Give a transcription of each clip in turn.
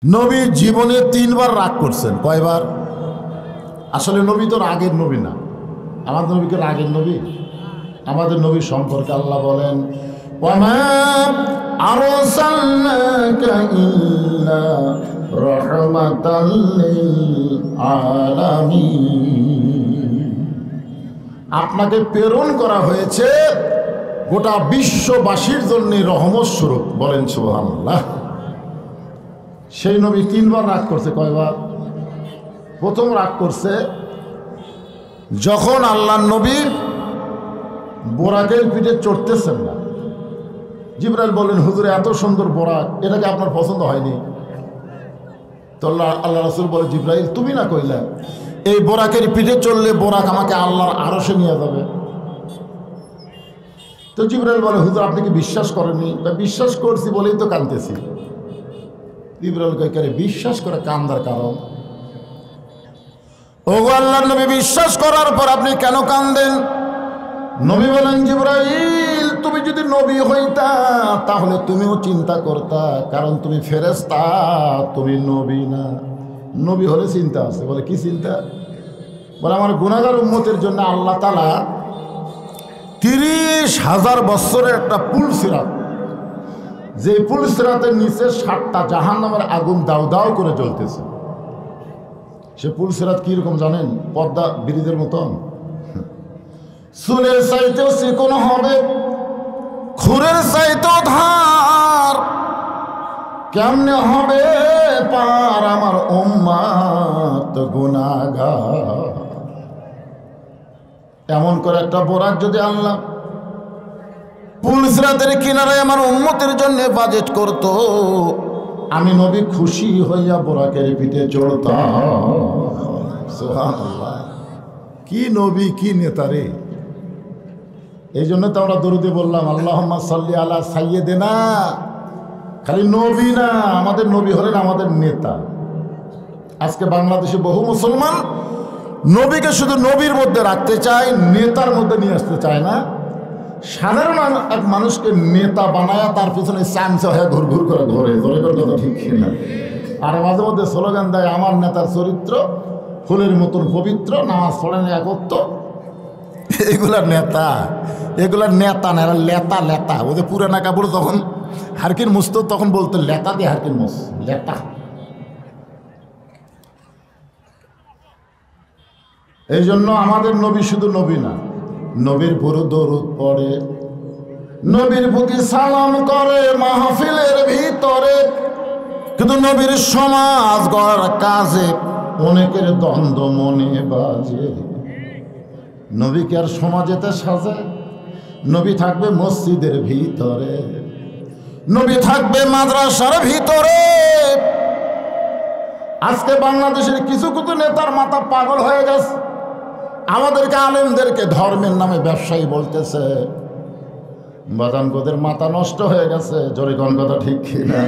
নবী জীবনে 3 বার রাগ করছেন। কয়বার? আসলে নবী তো রাগের নবী না। আমাদের নবীকে রাগের নবী? আমাদের নবী সম্পর্কে আল্লাহ বলেন, ওয়ামা আরসালনাকা ইল্লা রাহমাতাল লিল আলামিন। আপনাকে প্রেরণ করা হয়েছে গোটা বিশ্ববাসীর জন্য রহমত স্বরূপ। বলেন সুবহানাল্লাহ। সেই নবী 3 বার রাগ করছে। কয়বার? প্রথম রাগ করছে যখন আল্লাহর নবী বোরাকের পিঠে চড়তেছেন না। জিবরাইল বললেন, হুজুর এত সুন্দর বোরাক, এটাকে আপনার পছন্দ হয়নি? তো আল্লাহ রাসূল বলে, জিবরাইল তুমি না কইলা এই বোরাকের পিঠে চললে বোরাক আমাকে আল্লাহর আরশে নিয়ে যাবে? তো জিবরাইল বলে, হুজুর আপনি কি বিশ্বাস করেননি? বিশ্বাস করছি বলেই তো কাঁদতেছি। জিবরাইল কয়, বিশ্বাস করে কান্দার কারণ? ওগো আল্লাহর নবী, বিশ্বাস করার পর আপনি কেন কান্দেন? নবী বলেন, জিবরাইল তুমি যদি নবী হইতা তাহলে তুমিও চিন্তা করতা, কারণ তুমি ফেরেশতা, তুমি নবী না। নবী হলে চিন্তা আছে। বলে কি চিন্তা? বলে আমার গুনাহগার উম্মতের জন্য আল্লাহ তাআলা 30,000 বছরের একটা পুল সিরাত, যে পুল সিরাতের নিচে 7টা জাহান্নামের আগুন দাউ দাউ করে জ্বলতেছে। সে পুল সিরাত কিরকম জানেন? পদ্মা ব্রিজের মতন। চুলের চাইতেও চিকন হবে, খুরের চাইতেও ধার। কেমনে হবে পার আমার উম্মত গুনাহগার? এমন করে একটা বোরাক যদি আল্লাহ পুল সিরাতের কিনারায় আমার উম্মতের জন্য বাজেট করত, আমি নবী খুশি হইয়া বোরাকের পিঠে চড়তাম। সুবহানাল্লাহ। কি নবী, কি নেতা রে! এই জন্য তো আমরা দরুদে বললাম, আল্লাহুম্মা সাল্লি আলা সাইয়্যিদিনা। খালি নবী না, আমাদের নবী হলেন আমাদের নেতা। আজকে বাংলাদেশে বহু মুসলমান নবীকে শুধু নবীর মধ্যে রাখতে চায়, নেতার মধ্যে নিয়ে আসতে চায় না। সাধারণ এক মানুষকে নেতা বানায়া তার পিছনে চামচা হয়ে ঘুর ঘুর করে ঘোরে। ধরে করে কথা ঠিক না? আর মাঝে মধ্যে স্লোগান দেয়, আমার নেতার চরিত্র ফুলের মতন পবিত্র, নামাজ পড়েন একত্র। এগুলার নেতা, এগুলার নেতা না, এরা লেতা লেতা। ওদের পুরানা কাপড় তখন হারকিন মুস্ত, তখন বলতো লেতা দিয়ে হারকিন মুস, লেতা। এই জন্য আমাদের নবী শুধু নবী না, নবীর পুরো দরুদ পড়ে, নবীর প্রতি সালাম করে মাহফিলের ভিতরে। কিন্তু নবীর সমাজ গড়ার কাজে অনেকের দ্বন্দ্ব মনে বাজে। নবীকে আর সমাজেতে সাজে? নবী থাকবে মসজিদের ভিতরে, নবী থাকবে মাদ্রাসার ভিতরে। আজকে বাংলাদেশের কিছু কিছু নেতার মাথা পাগল হয়ে গেছে, আমাদেরকে আলেমদেরকে ধর্মের নামে ব্যবসায়ী বলতেছে। বাদানগোদের মাথা নষ্ট হয়ে গেছে। জোরে কোন কথা ঠিক কিনা?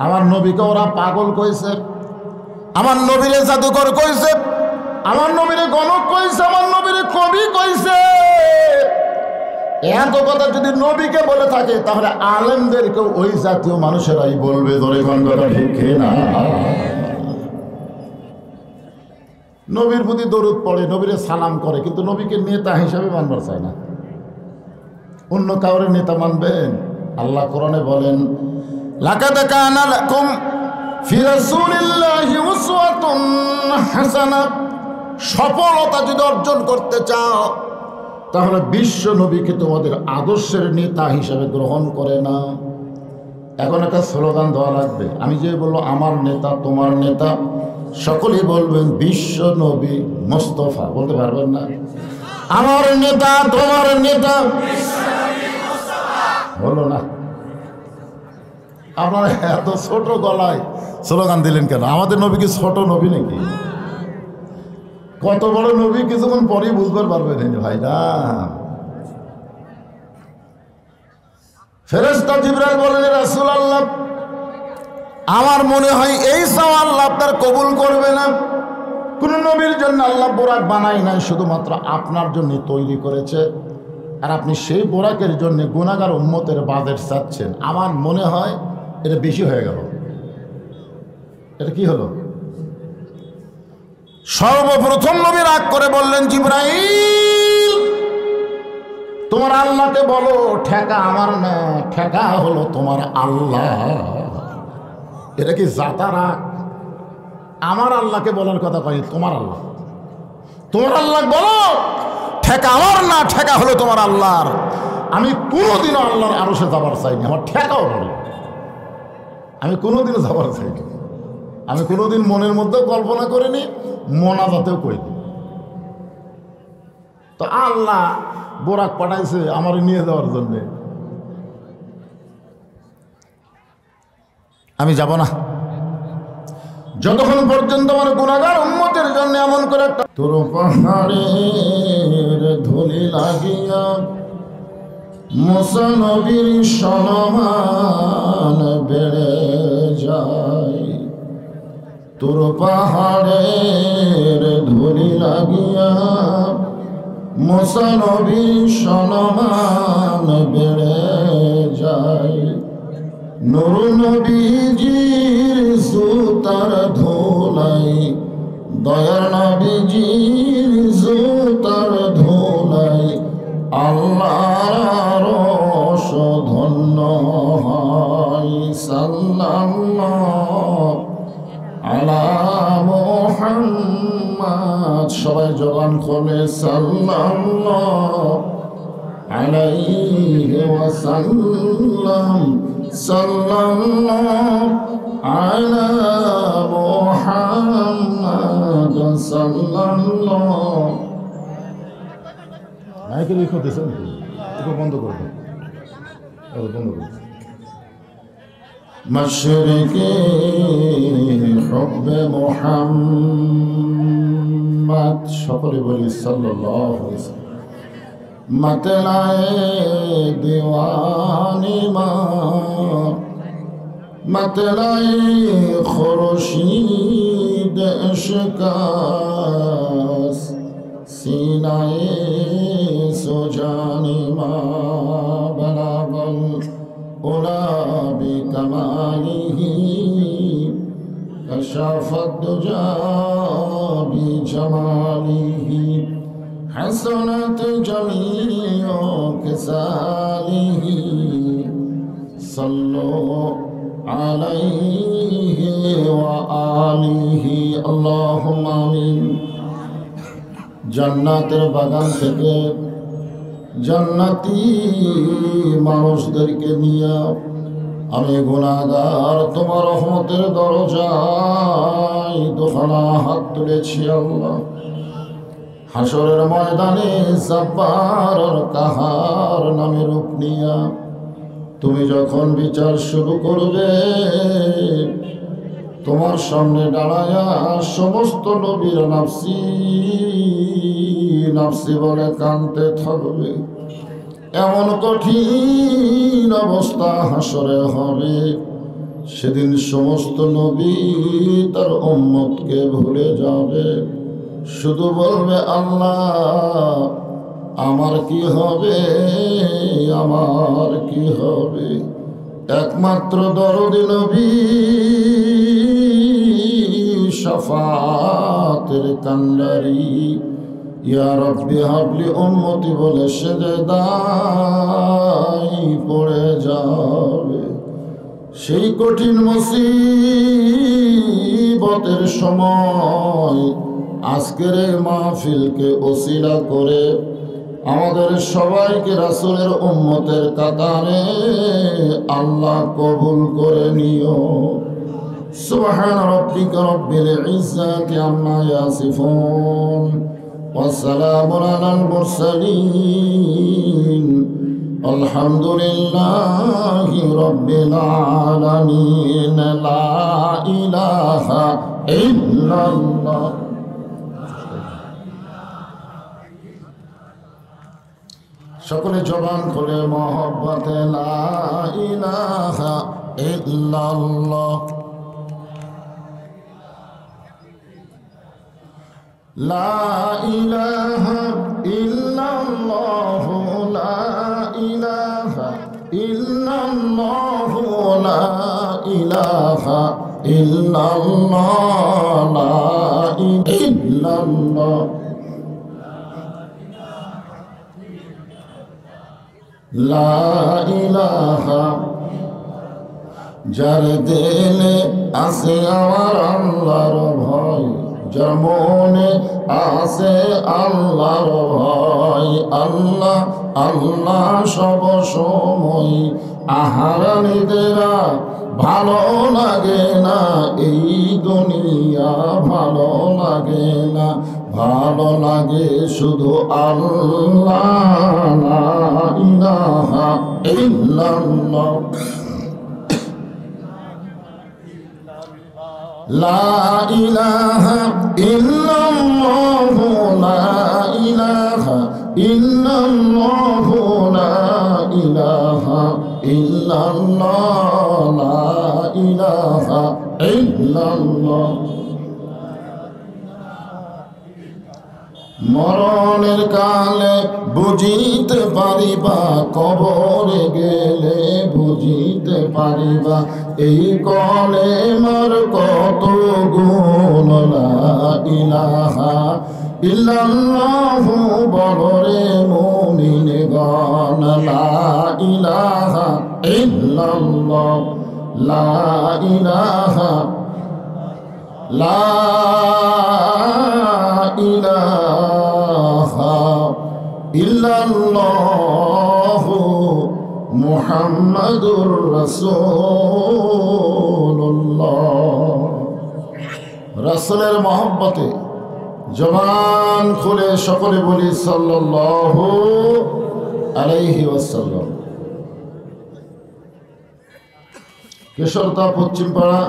আমার নবীকে ওরা পাগল কইছে, আমার নবীরে জাদুকর কইছে, আমার নবীরে গণক কইছে, আমার নবীরে কবি কইছে। এত কথা যদি নবীকে বলে থাকে তাহলে আলেমদেরকে ওই জাতীয় মানুষেরাই বলবে। জোরে কোন কথা ঠিক কিনা? নবীর প্রতি দরুদ পড়ে, নবীরে সালাম করে, কিন্তু নবীকে নেতা হিসাবে মানবার চায় না। অন্য কাউরে নেতা মানবেন? আল্লাহ কোরআনে বলেন, লাকাদ কানা লাকুম ফি রাসূলিল্লাহি উসওয়াতুন হাসানাহ। সফলতা যদি অর্জন করতে চাও তাহলে বিশ্ব নবীকে তোমাদের আদর্শের নেতা হিসাবে গ্রহণ করে না। এখন একটা স্লোগান দেওয়া লাগবে। আমি যে বলবো আমার নেতা, তোমার নেতা, সকলেই বলবেন বিশ্ব নবী মোস্তফা। বলতে পারবেন না? আমার নেতা, তোমার নেতা, হলো না? আপনারা এত ছোট গলায় স্লোগান দিলেন কেন? আমাদের নবী কি ছোট নবী নাকি? কত বড় নবী কিছুক্ষণ পরেই বুঝবার পারবেন ভাই না। ফেরেশতা জিবরাইল বলেন, রাসূলুল্লাহ আমার মনে হয় এই চাওয়া আল্লাহ আপনার কবুল করবে না। কোন নবীর জন্য আল্লাহ বোরাক বানাই নাই, শুধুমাত্র আপনার জন্য তৈরি করেছে। আর আপনি সেই বোরাকের জন্য গুনাহগার উম্মতের বাজেট চাচ্ছেন। আমার মনে হয় এটা বেশি হয়ে গেল। এটা কি হলো? সর্বপ্রথম নবী রাগ করে বললেন, জিবরাইল তোমার আল্লাহকে বলো ঠেকা আমার না, ঠেকা হলো তোমার আল্লাহ। এটা কি জাতা রাগ? আমার আল্লাহকে বলার কথা কয়, তোমার আল্লাহ, তোমার আল্লাহ বলো ঠেকা আমার না, ঠেকা হলো তোমার আল্লাহর। আমি কোনোদিনও আল্লাহর আরশে যাবার চাইনি, আমার ঠেকাও বলো, আমি কোনোদিনও যাবার চাইনি। আমি কোনোদিন মনের মধ্যেও কল্পনা করিনি, মোনাজাতেও করিনি। তো আল্লাহ বোরাক পাঠাইছে আমার নিয়ে যাওয়ার জন্যে, আমি যাব না যতক্ষণ পর্যন্ত আমার গুনাহগার উম্মতের জন্য এমন করে একটা তোর পাহাড়ের ধুলি লাগিয়া মুসা নবীর সম্মান বেড়ে যায়। তোর পাহাড়ের ধুলি লাগিয়া মুসা নবীর সম্মান বেড়ে যায়। নূর নবীজির জুতার ধুলাই, দয়ার নবীজির জুতার ধুলাই আল্লাহর আরশ ধন্য হয়। সাল্লাল্লাহু আলা মুহাম্মাদ, সবাই জবান খোলে সাল্লাল্লাহু আলাইহি ওয়াসাল্লাম, সাল্লাল্লাহু আলা মুহাম্মাদ সাল্লাল্লাহু। মাইকে লিখো দিছেন, একটু বন্ধ করে দাও, বন্ধ করে। মশরিকে হুব্বে মুহাম্মদ, সকলে বলি সাল্লাল্লাহু আলাইহি ওয়াসাল্লাম। मतलाए दीवानी माँ, मतलाए खुर्शीद इश्कास, सीनाए सुजानी माँ बलागल उला बिकमालिही, कशाफत दुजा बिजमालिही, हसनत जमीओ किसालिही, सल्लो अलैहि व आलिही अल्लाहुम्मा आमीन। জান্নাতের বাগান থেকে জান্নাতি মানুষদেরকে নিয়ে আমি গুনাহগার তোমার রহমতের দরজায় দোখানা হাত তুলেছি আল্লাহ। হাসরের ময়দানে জব্বার আর কাহার নামে রূপ নিয়া তুমি যখন বিচার শুরু করবে, তোমার সামনে দাঁড়ায়া সমস্ত নবীর নাফসি নাফসি বলে কাঁদতে থাকবে। এমন কঠিন অবস্থা হাসরে হবে, সেদিন সমস্ত নবী তার উম্মতকে ভুলে যাবে, শুধু বলবে আল্লাহ আমার কি হবে, আমার কি হবে। একমাত্র দরদি নবী শাফাতের কান্ডারি ইয়া রব্বি হাবলি উম্মতি বলে সেজদায় পড়ে যাবে। সেই কঠিন মুসিবতের সময় আজকের এই মাহফিলকে ওসিলা করে আমাদের সবাইকে রাসূলের উম্মতের কাতারে আল্লাহ কবুল করে নিও। সুবহান রাব্বিকা রাব্বিল ইজ্জাতি আম্মা ইয়াসিফুন ওয়া সালামুন আলাল মুরসালিন, আলহামদুলিল্লাহি রাব্বিল আলামিন। লা ইলাহা ইল্লাল্লাহ। সকলে জবান খুলে মহব্বতে লা ইলাহা ইল্লাল্লাহ, লা ইলাহা ইল্লাল্লাহ, লা ইলাহা ইল্লাল্লাহ, লা ইলাহা ইল্লাল্লাহ লা ইল্লাল্লাহ লা ইলাহা যার দিলে আছে আমার আল্লাহর ভয়, যার মনে আছে আল্লাহর ভয়, আল্লাহ আল্লাহ সব সময়। আহারানিদেরা ভালো লাগে না এই দুনিয়া, ভালো লাগে না, ভালো লাগে শুধু আল্লাহ লা ইলাহা ইল্লাল্লাহ লা ইলাহা ইল্লাল্লাহ লা ইলাহা ইল্লাল্লাহ লা ইলাহা ইল্লাল্লাহ লা ইলাহা ইল্লাল্লাহ। মরণের কালে বুঝিতে পারিবা, কবরে গেলে বুঝিতে পারিবা, এই কলেমার কত গুণ। লা ইলাহা ইল্লাল্লাহু বলরে মুমিনগণ, লা ইলাহা ইল্লাল্লাহ লা ইলাহা লা ইলাহা ইল্লাল্লাহু মুহাম্মাদুর রাসূলুল্লাহ। রাসূলের মহব্বতে জবান খুলে সকলে বলি সাল্লাল্লাহু আলাইহি ওয়াসাল্লাম। কেশরতা পশ্চিমপাড়া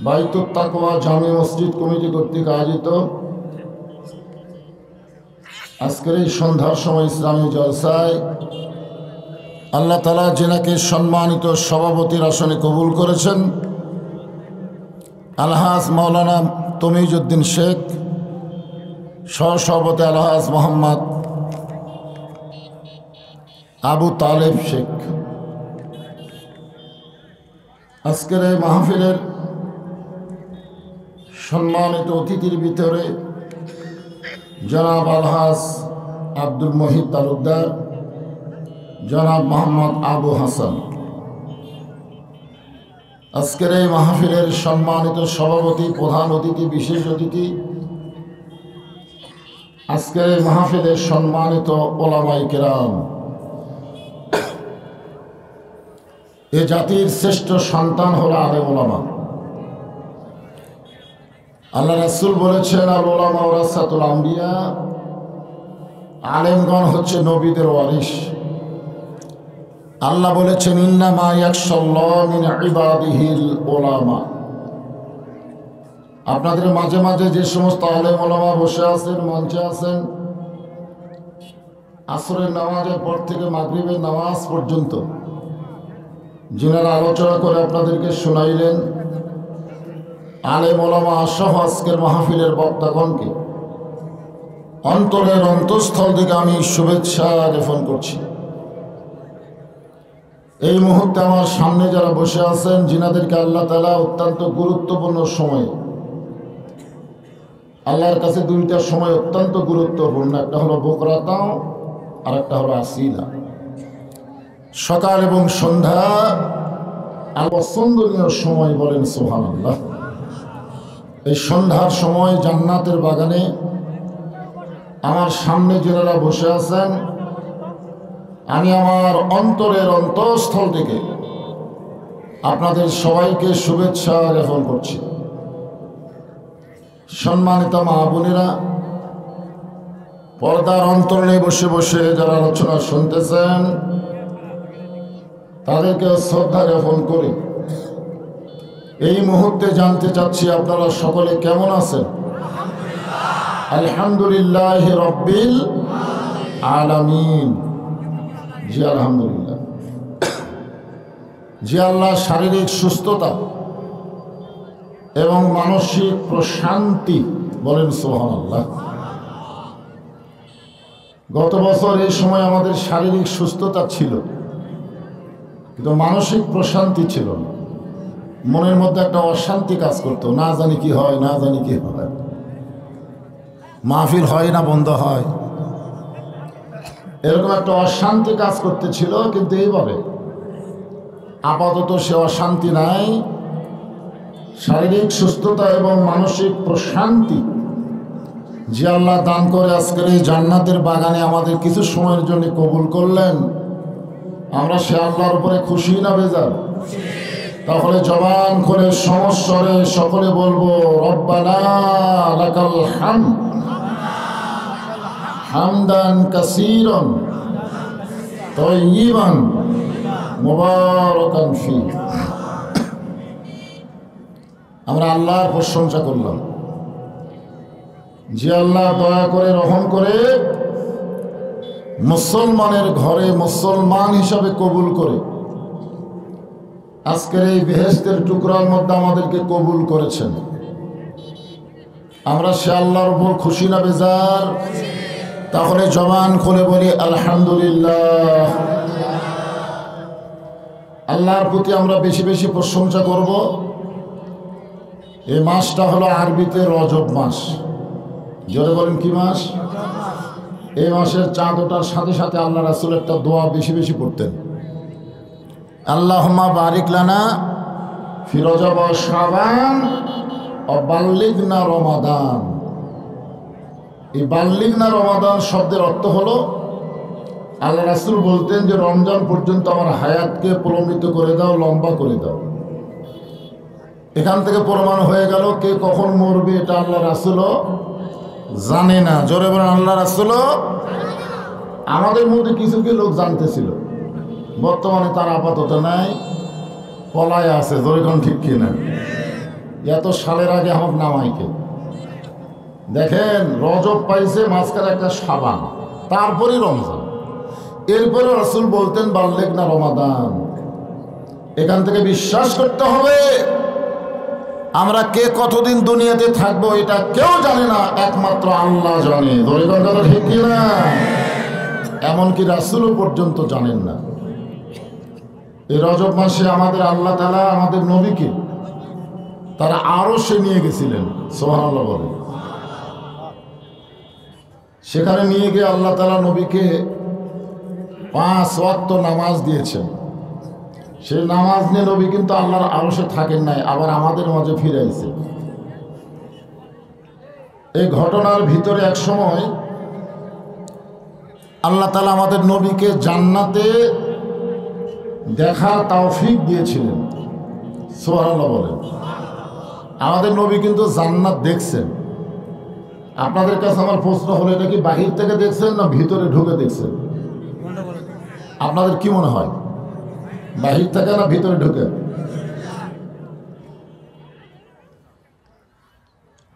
বাইতুত তাকওয়া জামে মসজিদ কমিটি কর্তৃক আয়োজিত আজকের এই সন্ধ্যার সময় ইসলামী জলসায় আল্লাহ তাআলা যিনাকে সম্মানিত সভাপতির আসনে কবুল করেছেন, আলহাজ মাওলানা তমিজউদ্দিন শেখ, সহসভাপতি আলহাজ মোহাম্মদ আবু তালেব শেখ। আজকের এই মাহফিলের সম্মানিত অতিথির ভিতরে জনাব আলহাজ আব্দুল মহিদ তালুকদার, জনাব মোহাম্মদ আবু হাসান। আজকের এই মাহফিলের সম্মানিত সভাপতি, প্রধান অতিথি, বিশেষ অতিথি, আজকের এই মাহফিলের সম্মানিত ওলামায়ে কেরাম, এ জাতির শ্রেষ্ঠ সন্তান হলো আলেম ওলামা। আল্লাহ রাসূল বলেছেন, আল উলামা ওয়ারাসাতুল আম্বিয়া, আলেমগণ হচ্ছে নবীদের ওয়ারিস। আল্লাহ বলেছেন, ইন্নামা ইয়াখশাল্লাহ মিন ইবাদিহিল উলামা। আপনাদের মাঝে মাঝে যে সমস্ত আলেম ওলামা বসে আছেন, মঞ্চে আছেন, আসরের নামাজের পর থেকে মাগরিবের নামাজ পর্যন্ত যিনারা আলোচনা করে আপনাদেরকে শোনাইলেন, আলেম ওলামা সহ আজকের মাহফিলের বক্তাগণকে অন্তরের অন্তঃস্থল থেকে আমি শুভেচ্ছা জ্ঞাপন করছি। এই মুহূর্তে আমার সামনে যারা বসে আছেন, যিনাদেরকে আল্লাহ তাআলা অত্যন্ত গুরুত্বপূর্ণ সময়ে, আল্লাহর কাছে দুইটা সময় অত্যন্ত গুরুত্বপূর্ণ, একটা হলো বুকরাতাও আর একটা হলো আসিলা। সকাল এবং সন্ধ্যা পছন্দনীয় সময়, বলেন সুবহানাল্লাহ। এই সন্ধ্যার সময় জান্নাতের বাগানে আমার সামনে যারা বসে আছেন, আমি আমার অন্তরের অন্তঃস্থল থেকে আপনাদের সবাইকে শুভেচ্ছা জ্ঞাপন করছি। সম্মানিত মা বোনেরা, পর্দার অন্তরে বসে বসে যারা আলোচনা শুনতেছেন, তাদেরকে শ্রদ্ধা জ্ঞাপন করি। এই মুহূর্তে জানতে চাচ্ছি আপনারা সকলে কেমন আছেন? আলহামদুলিল্লাহ রব্বিল আলামিন। জি আলহামদুলিল্লাহ। যে আল্লাহ শারীরিক সুস্থতা এবং মানসিক প্রশান্তি, বলেন সুবহানাল্লাহ। গত বছর এই সময় আমাদের শারীরিক সুস্থতা ছিল, কিন্তু মানসিক প্রশান্তি ছিল না। মনের মধ্যে একটা অশান্তি কাজ করতো, না জানি কি হয়, না জানি কি হয়, মাহফিল হয় না বন্ধ হয়, এরকম একটা অশান্তি কাজ করতেছিল। কিন্তু এইভাবে আপাতত সে অশান্তি নাই, শারীরিক সুস্থতা এবং মানসিক প্রশান্তি যে আল্লাহ দান করে আজকের এই জান্নাতের বাগানে আমাদের কিছু সময়ের জন্য কবুল করলেন, আমরা সে আল্লাহর উপরে খুশি না বেজার? তাহলে জবান করে সমস্বরে সকলে বলবো রব্বানা লাকাল হামদ হামদান কাসীরান তাইয়িবান মুবারাকান ফি। আমরা আল্লাহর প্রশংসা করলাম যে আল্লাহ দয়া করে রহম করে মুসলমানের ঘরে মুসলমান হিসাবে কবুল করে আজকের এই বেহেশতের টুকরার মধ্যে আমাদেরকে কবুল করেছেন। আমরা সে আল্লাহর উপর খুশি না বেজার? তাহলে জবান খুলে বলি আলহামদুলিল্লাহ। আল্লাহর প্রতি আমরা বেশি বেশি প্রশংসা করব। এই মাসটা হলো আরবিতে রজব মাস। জোরে বলেন কি মাস? এই মাসের চাঁদ ওঠার সাথে সাথে আল্লাহ রাসূল একটা দোয়া বেশি বেশি পড়তেন, আল্লাহুম্মা বারিক লানা ফি রজব ওয়া শাবান ওয়া বাল্লিগনা রমাদান। এই বাল্লিগনা রমাদান শব্দের অর্থ হলো আল্লাহ রাসূল বলতেন যে রমজান পর্যন্ত আমার হায়াতকে প্রলম্বিত করে দাও, লম্বা করে দাও। এখান থেকে প্রমাণ হয়ে গেল কে কখন মরবে এটা আল্লাহ রাসূলও জানে না। জোরে বলেন আল্লাহ রাসূলও। আমাদের মধ্যে কিছু কি লোক জানতেছিল, বর্তমানে তার আপাতত নাই, পলায় আছে। জোরে কোন ঠিক কিনা? এত সালের আগে আমার নামাইকে দেখেন, রজব পাইছে, মাঝখানে একটা শাবান, তারপরে রমজান, এরপরে রাসূল বলতেন বাল্লিগনা রমাদান। এখান থেকে বিশ্বাস করতে হবে আমরা কে কতদিন দুনিয়াতে থাকবো এটা কেউ জানে না, একমাত্র আল্লাহ জানে। জোরে কোন কথা ঠিক কিনা? এমনকি রাসূলও পর্যন্ত জানেন না। এই রজব মাসে আমাদের আল্লাহ তাআলা আমাদের নবীকে তারা আরশে নিয়ে গেছিলেন। সুবহানাল্লাহ বলে। সেখানে নিয়ে গিয়ে আল্লাহ তাআলা নবীকে 5 ওয়াক্ত নামাজ দিয়েছেন। সেই নামাজ নিয়ে নবী কিন্তু আল্লাহর আরশে থাকেন নাই, আবার আমাদের মাঝে ফিরে আইছে। এই ঘটনার ভিতরে এক সময় আল্লাহ তাআলা আমাদের নবীকে জান্নাতে দেখার তৌফিক দিয়েছিলেন। সুবহানাল্লাহ বলেন। আমাদের নবী কিন্তু জান্নাত দেখছেন। আপনাদের কাছে আমার প্রশ্ন হলো, এটা কি বাহির থেকে দেখছেন না ভিতরে ঢুকে দেখছেন? আপনাদের কি মনে হয়, বাহির থেকে না ভিতরে ঢুকে?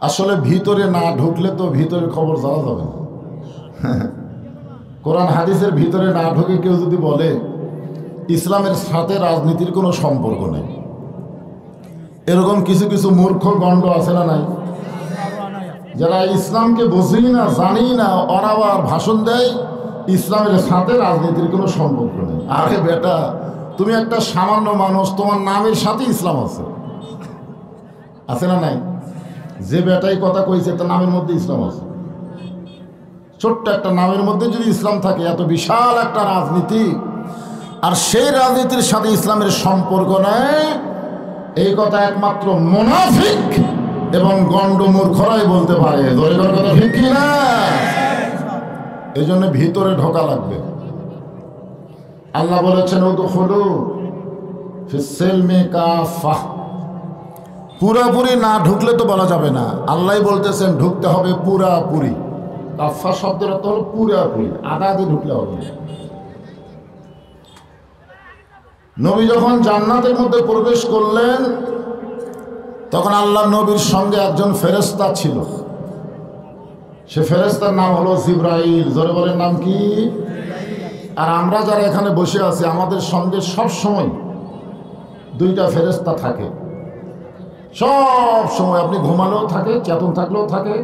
আসলে ভিতরে না ঢুকলে তো ভিতরের খবর জানা যাবে না। কোরআন হাদিসের ভিতরে না ঢুকে কেউ যদি বলে ইসলামের সাথে রাজনীতির কোনো সম্পর্ক নেই, এরকম কিছু কিছু মূর্খ গণ্ড আছে না নাই? যারা ইসলামকে বোঝেই না, জানেই না, ওরা আবার ভাষণ দেয় ইসলামের সাথে রাজনীতির কোনো সম্পর্ক নেই। আরে বেটা, তুমি একটা সামান্য মানুষ, তোমার নামের সাথে ইসলাম আছে, আছে না নাই? যে বেটাই কথা কইছে তার নামের মধ্যে ইসলাম আছে। ছোট্ট একটা নামের মধ্যে যদি ইসলাম থাকে, এত বিশাল একটা রাজনীতি, আর সেই রাজনীতির সাথে ইসলামের সম্পর্ক নেই, এই কথা একমাত্র মুনাফিক এবং গণ্ড মূর্খরাই বলতে পারে। দরিদ্র কথা ঠিক কি না? এই জন্য ভিতরে ঢোকা লাগবে। আল্লাহ বলেছেন উদখুলু ফিস-সিলমি কাফাহ। পুরাপুরি না ঢুকলে তো বলা যাবে না, আল্লাহ বলতেছেন ঢুকতে হবে পুরাপুরি। কাফা শব্দের অর্থ হলো পুরাপুরি, আধা আধি ঢুকলে হবে না। নবী যখন জান্নাতের মধ্যে প্রবেশ করলেন, তখন আল্লাহ নবীর সঙ্গে একজন ফেরেশতা ছিল। সে ফেরেশতার নাম হলো জিবরাইল। জোরে বলেন নাম কি? আর আমরা যারা এখানে বসে আছি, আমাদের সঙ্গে সব সময় 2টা ফেরেশতা থাকে। সব সময়, আপনি ঘুমালেও থাকে, চেতন থাকলেও থাকে,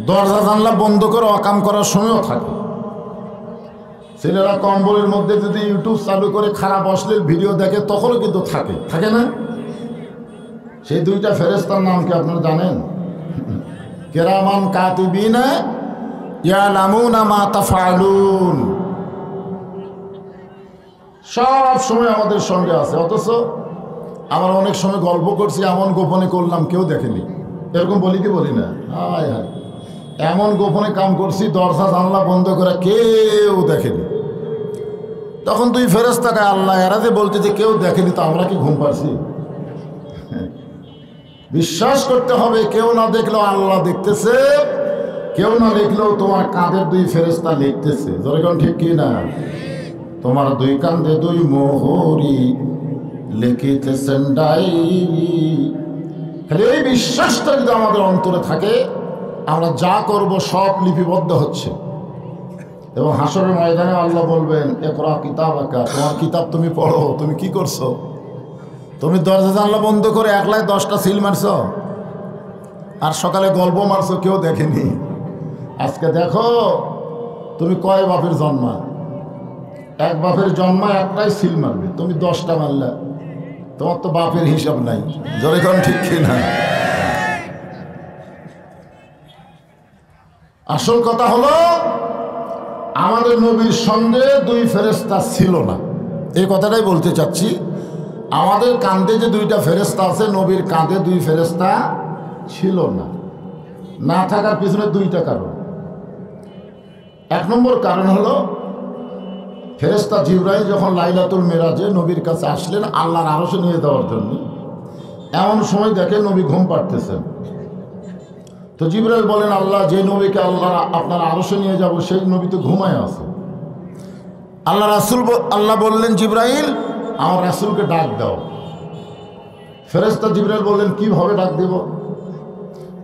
দরজা জানলা বন্ধ করে অকাম করার সময়ও থাকে। ছেলেরা কম্বলের মধ্যে যদি ইউটিউব চালু করে খারাপ অশ্লীল ভিডিও দেখে, তখনও কিন্তু থাকে, থাকে না? সেই দুইটা ফেরেশতার নাম কি আপনারা জানেন? কিরামান কাতিবিনা ইয়ালামুনা মা তাফআলুন। সব সময় আমাদের সঙ্গে আছে, অথচ আমরা অনেক সময় গল্প করছি, এমন গোপনে করলাম কেউ দেখেনি। এরকম বলি কি বলি না? হায় হায়, এমন গোপনে কাম করছি দরজা জানলা বন্ধ করে কেউ দেখেনি। তখন তুই ফেরেশতাকে আল্লাহ এরা যে বলতে যে কেউ দেখেনি, তো আমরা কি ঘুম পাচ্ছি? বিশ্বাস করতে হবে কেউ না দেখলেও আল্লাহ দেখতেছে, কেউ না লিখলেও তোমার কাঁধের দুই ফেরেশতা লিখতেছে। যেরকম ঠিক কি না? তোমার দুই কাঁধে দুই মোহরি লিখিতেছেন ডায়েরি। খালি এই বিশ্বাসটা যদি আমাদের অন্তরে থাকে, আমরা যা করব সব লিপিবদ্ধ হচ্ছে। এবং হাসরের ময়দানে আল্লাহ বলবেন, ইকরা কিতাবাকা, তোমার কিতাব তুমি পড়ো। তুমি কি করছো? তুমি দরজা জানলা বন্ধ করে একলাই 10টা সিল মারছ, আর সকালে গল্প মারছো, কেউ দেখেনি। আজকে দেখো তুমি কয় বাপের জন্মা। এক বাপের জন্মা একটাই সিল মারবে, তুমি 10টা মারলা, তোমার তো বাপের হিসাব নাই। জোরে কোন ঠিক কিনা? আসল কথা হলো আমাদের নবীর সঙ্গে দুই ফেরেশতা ছিল না, এই কথাটাই বলতে চাচ্ছি। আমাদের কাঁধে যে দুইটা ফেরেশতা আছে, নবীর কাঁধে দুই ফেরেশতা ছিল না। না থাকার পিছনে দুইটা কারণ। এক নম্বর কারণ হলো, ফেরেশতা জিবরাইল যখন লাইলাতুল মেরাজে নবীর কাছে আসলেন আল্লাহর আরশে নিয়ে যাওয়ার জন্য, এমন সময় দেখে নবী ঘুম পাড়তেছেন। তো জিবরাইল বলেন, আল্লাহ যে নবীকে আল্লাহ আপনার আরশে নিয়ে যাব সেই নবী তো ঘুমায় আছে। আল্লাহ বললেন, জিবরাইল আমার রাসূলকে ডাক দাও। ফেরেশতা জিবরাইল বললেন, কিভাবে ডাক দেব?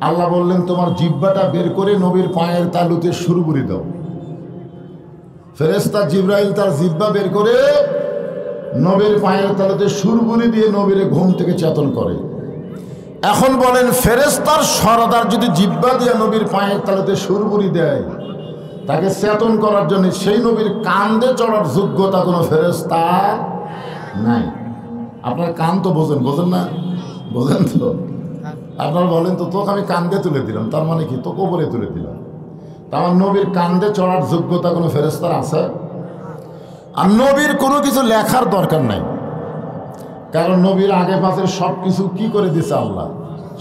আল্লাহ বললেন, তোমার জিহ্বাটা বের করে নবীর পায়ের তালুতে সুরবুরি দাও। ফেরেশতা জিবরাইল তার জিহ্বা বের করে নবীর পায়ের তালুতে সুরবুরি দিয়ে নবীর ঘুম থেকে চেতন করে। এখন বলেন, ফেরেশতার সরদার যদি জিহ্বা দিয়ে নবীর পায়ের তালুতে সুরবুরি দেয়, তাকে চেতন করার জন্য সেই নবীর কান্দে চড়ার যোগ্যতা কোনো ফেরেশতা নাই। আপনার কান তো বোঝেন না? বোঝেন তো? আপনারা বলেন তো, তোকে আমি কান্দে তুলে দিলাম, তার মানে কি? তো কবরে তুলে দিলাম। তা আমার নবীর কান্দে চড়ার যোগ্যতা কোনো ফেরেশতার আছে? আর নবীর কোনো কিছু লেখার দরকার নাই, কারণ নবীর আগে পাশের সব কিছু কি করে দিছে আল্লাহ।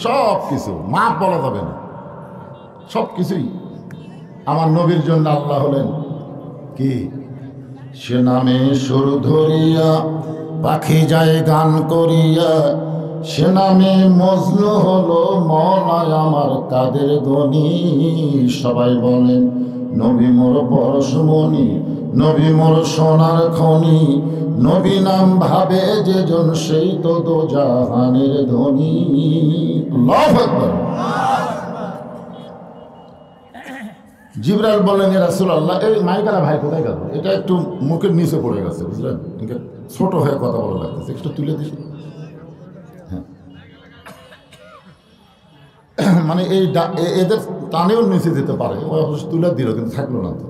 সব কিছু মাপ বলা যাবে না, সব কিছুই আমার নবীর জন্য আল্লাহ হলেন কি? সে নামে সুর ধরিয়া পাখি যায় গান করিয়া, সে নামে মজনু হলো মওলায় আমার কাদের গনি। সবাই বলেন নবী মোর পরশমণি, নবী মোর সোনার খনি, নবী নাম ভাবে যে জন সেই তো দোজাহানের ধনী। আল্লাহু আকবার। জিবরাইল বললেন, ইয়া রাসূলুল্লাহ, এই মাইকালা ভাই কোথায় গেল? এটা একটু মুখের নিচে পড়ে গেছে, বুঝলেন? ছোট হয়ে কথা বলা লাগতেছে, একটু তুলে দিন। হ্যাঁ, মানে এই এদের টানেও নিচে যেতে পারে, ওই অবশ্য তুলে দিল, কিন্তু থাকলো না তো।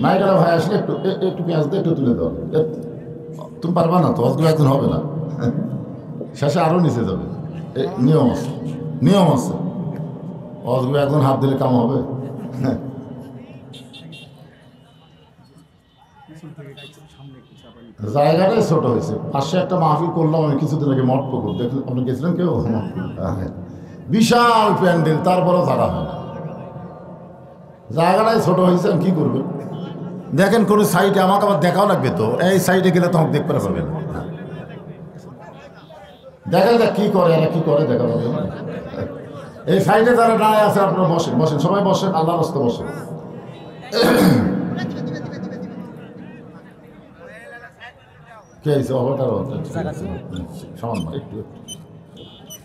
মাইকালা ভাই আসলে একটু পেঁয়াজ দিয়ে একটু তুলে দেওয়া। তুমি পারবা না তো, অতগুলো একদিন হবে না, শেষে আরও নিচে যাবে। নিয়ম আছে, নিয়ম আছে। অতগুলো একজন হাত দিলে কাম হবে? জায়গাটাই ছোট হয়েছে। পাশে একটা মাহফিল করলাম আমি কিছুদিন আগে, মঠপুকুর, দেখলেন আপনি গেছিলেন কেউ? বিশাল প্যান্ডেল, তারপরেও জায়গা হয় না। জায়গাটাই ছোট হয়েছে, কি করবেন? দেখেন কোন সাইডে, আমাকে আবার দেখাও লাগবে তো, এই সাইডে গেলে তো আমাকে দেখতে পারবে না। দেখেন দেখ কি করে, এরা কি করে দেখা পাবে। এই সাইডে যারা দাঁড়ায় আছে, আপনারা বসেন, বসেন, সবাই বসেন, আল্লাহর রাস্তা বসেন। কে হয়েছে? অবতার সামান্য একটু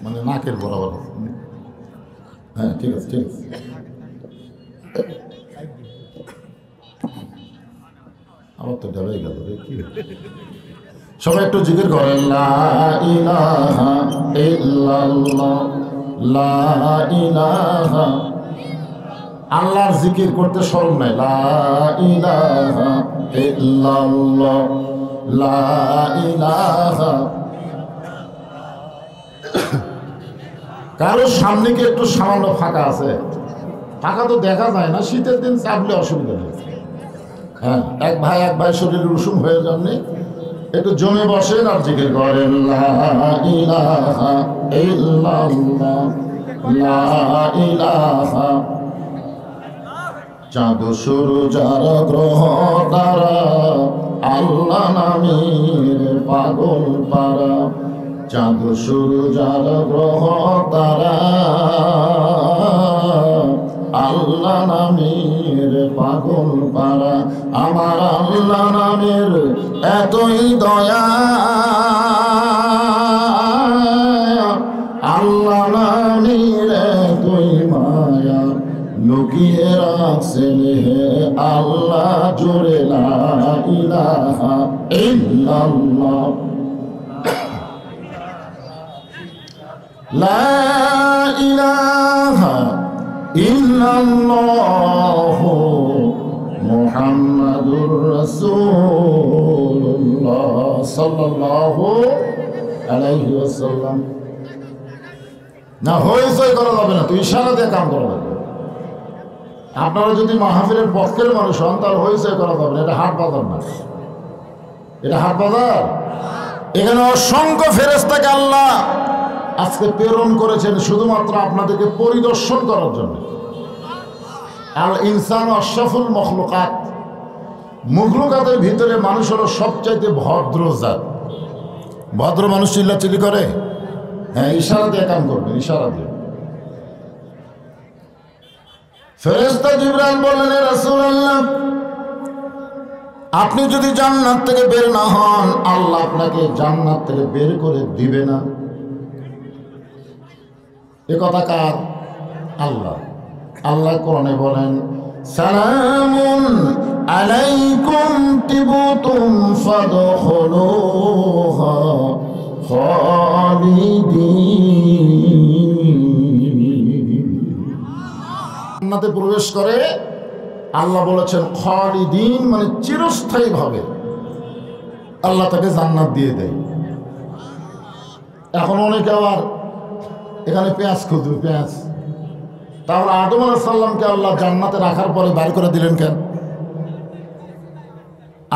মানে নাকের বরাবর। হ্যাঁ, ঠিক আছে, ঠিক আছে। আমার তো ডাবাই গেল রে, কি? সবাই একটু জিকির করেন, লা ইলাহা ইল্লাল্লাহ, লা ইলাহা। আল্লাহর জিকির করতে শরম নাই। লা ইলাহা ইল্লাল্লাহ, লা ইলাহা। কারোর সামনে কি একটু সামান্য ফাঁকা আছে? ফাঁকা তো দেখা যায় না, শীতের দিন চাপলে অসুবিধা নেই। হ্যাঁ, এক ভাই শরীরে উষুম হয়ে যাননি, একটু জমে বসেন আর জিকির করেন লা ইলাহা ইল্লাল্লাহ, লা ইলাহা। চাঁদ সূরজ আর গ্রহ তারা আল্লাহ নামের পাগল পারা। চাঁদ সূরজ আর গ্রহ তারা আল্লাহ নামের পাগল পারা। আমার আল্লাহ নামের এতই দয়া, আল্লাহ নামের এতই মায়া, লুকিয়ে রাখছেন হে আল্লাহ জোরে লা ইলাহা ইল্লাল্লাহ, লা ইলাহা ইল্লাল্লাহ মুহাম্মাদুর রাসূলুল্লাহ সাল্লাল্লাহু আলাইহি ওয়াসাল্লাম। না হইচই করা যাবে না, তুই ইশারা দিয়ে কাম করা যাবে। আপনারা যদি মাহফিলের পক্ষের মানুষ হন তাহলে হইচই করা যাবে না, এটা হাট বাজার না, এটা হাট বাজার। এখানে অসংখ্য ফেরেশতাকে আল্লাহ আজকে প্রেরণ করেছেন শুধুমাত্র আপনাদেরকে পরিদর্শন করার জন্য। আল ইনসান আশরাফুল মখলুকাত, মখলুকাতের ভিতরে মানুষ হলো সবচাইতে ভদ্র জাত। ভদ্র মানুষ চিল্লাচিল্লি করে? হ্যাঁ, ইশারা দিয়ে কাম করবেন, ইশারা দিয়ে। ফেরেশতা জিবরাইল বললেন, হে রাসূলুল্লাহ, আপনি যদি জান্নাত থেকে বের না হন আল্লাহ আপনাকে জান্নাত থেকে বের করে দিবে না। এ কথা কার? আল্লাহ। আল্লাহ কোরআনে বলেন, সালামুন আলাইকুম তিবতুম ফাদখুলুহা খালিদিন। জান্নাতে প্রবেশ করে আল্লাহ বলেছেন খালিদিন, মানে চিরস্থায়ী ভাবে আল্লাহ তাকে জান্নাত দিয়ে দেয়। এখন অনেকে আবার এখানে পেঁয়াজ খুঁজবে, পেঁয়াজ। তাহলে আদম আলাইহিস সালামকে আল্লাহ জান্নাতে রাখার পরে বাইর করে দিলেন কেন?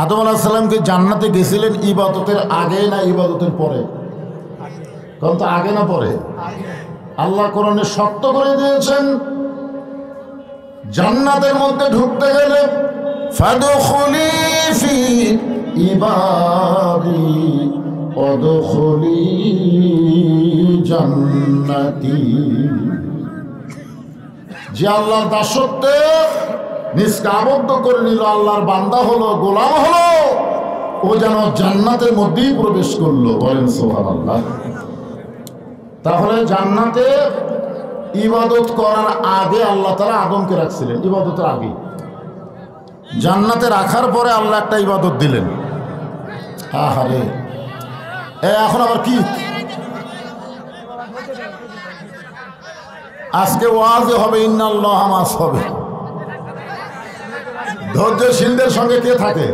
আদম আলাইহিস সালামকে জান্নাতে গেছিলেন ইবাদতের আগে না ইবাদতের পরে? কারণ তো আগে না পরে? আল্লাহ কোরআনে শর্ত করে দিয়েছেন, জান্নাতের মধ্যে ঢুকতে গেলে ফাদখুলি ফি ইবাদি ওয়াদখুলি জান্নাতি। যে আল্লাহর দাসত্বে নিজকে আবদ্ধ করে নিল, আল্লাহর বান্দা হলো, গোলাম হলো, ও যেন জান্নাতের মধ্যেই প্রবেশ করলো। বলেন সুবহানাল্লাহ। তাহলে জান্নাতে ইবাদত করার আগে আল্লাহ তাআলা আদমকে রাখছিলেন, ইবাদতের আগে। জান্নাতে রাখার পরে আল্লাহ একটা ইবাদত দিলেন। আহারে, এখন আবার কি? আজকে ওয়াজে হবে ইন্নাল্লাহা মা'আস সাবির। ধৈর্যশীলদের সঙ্গে কে থাকে?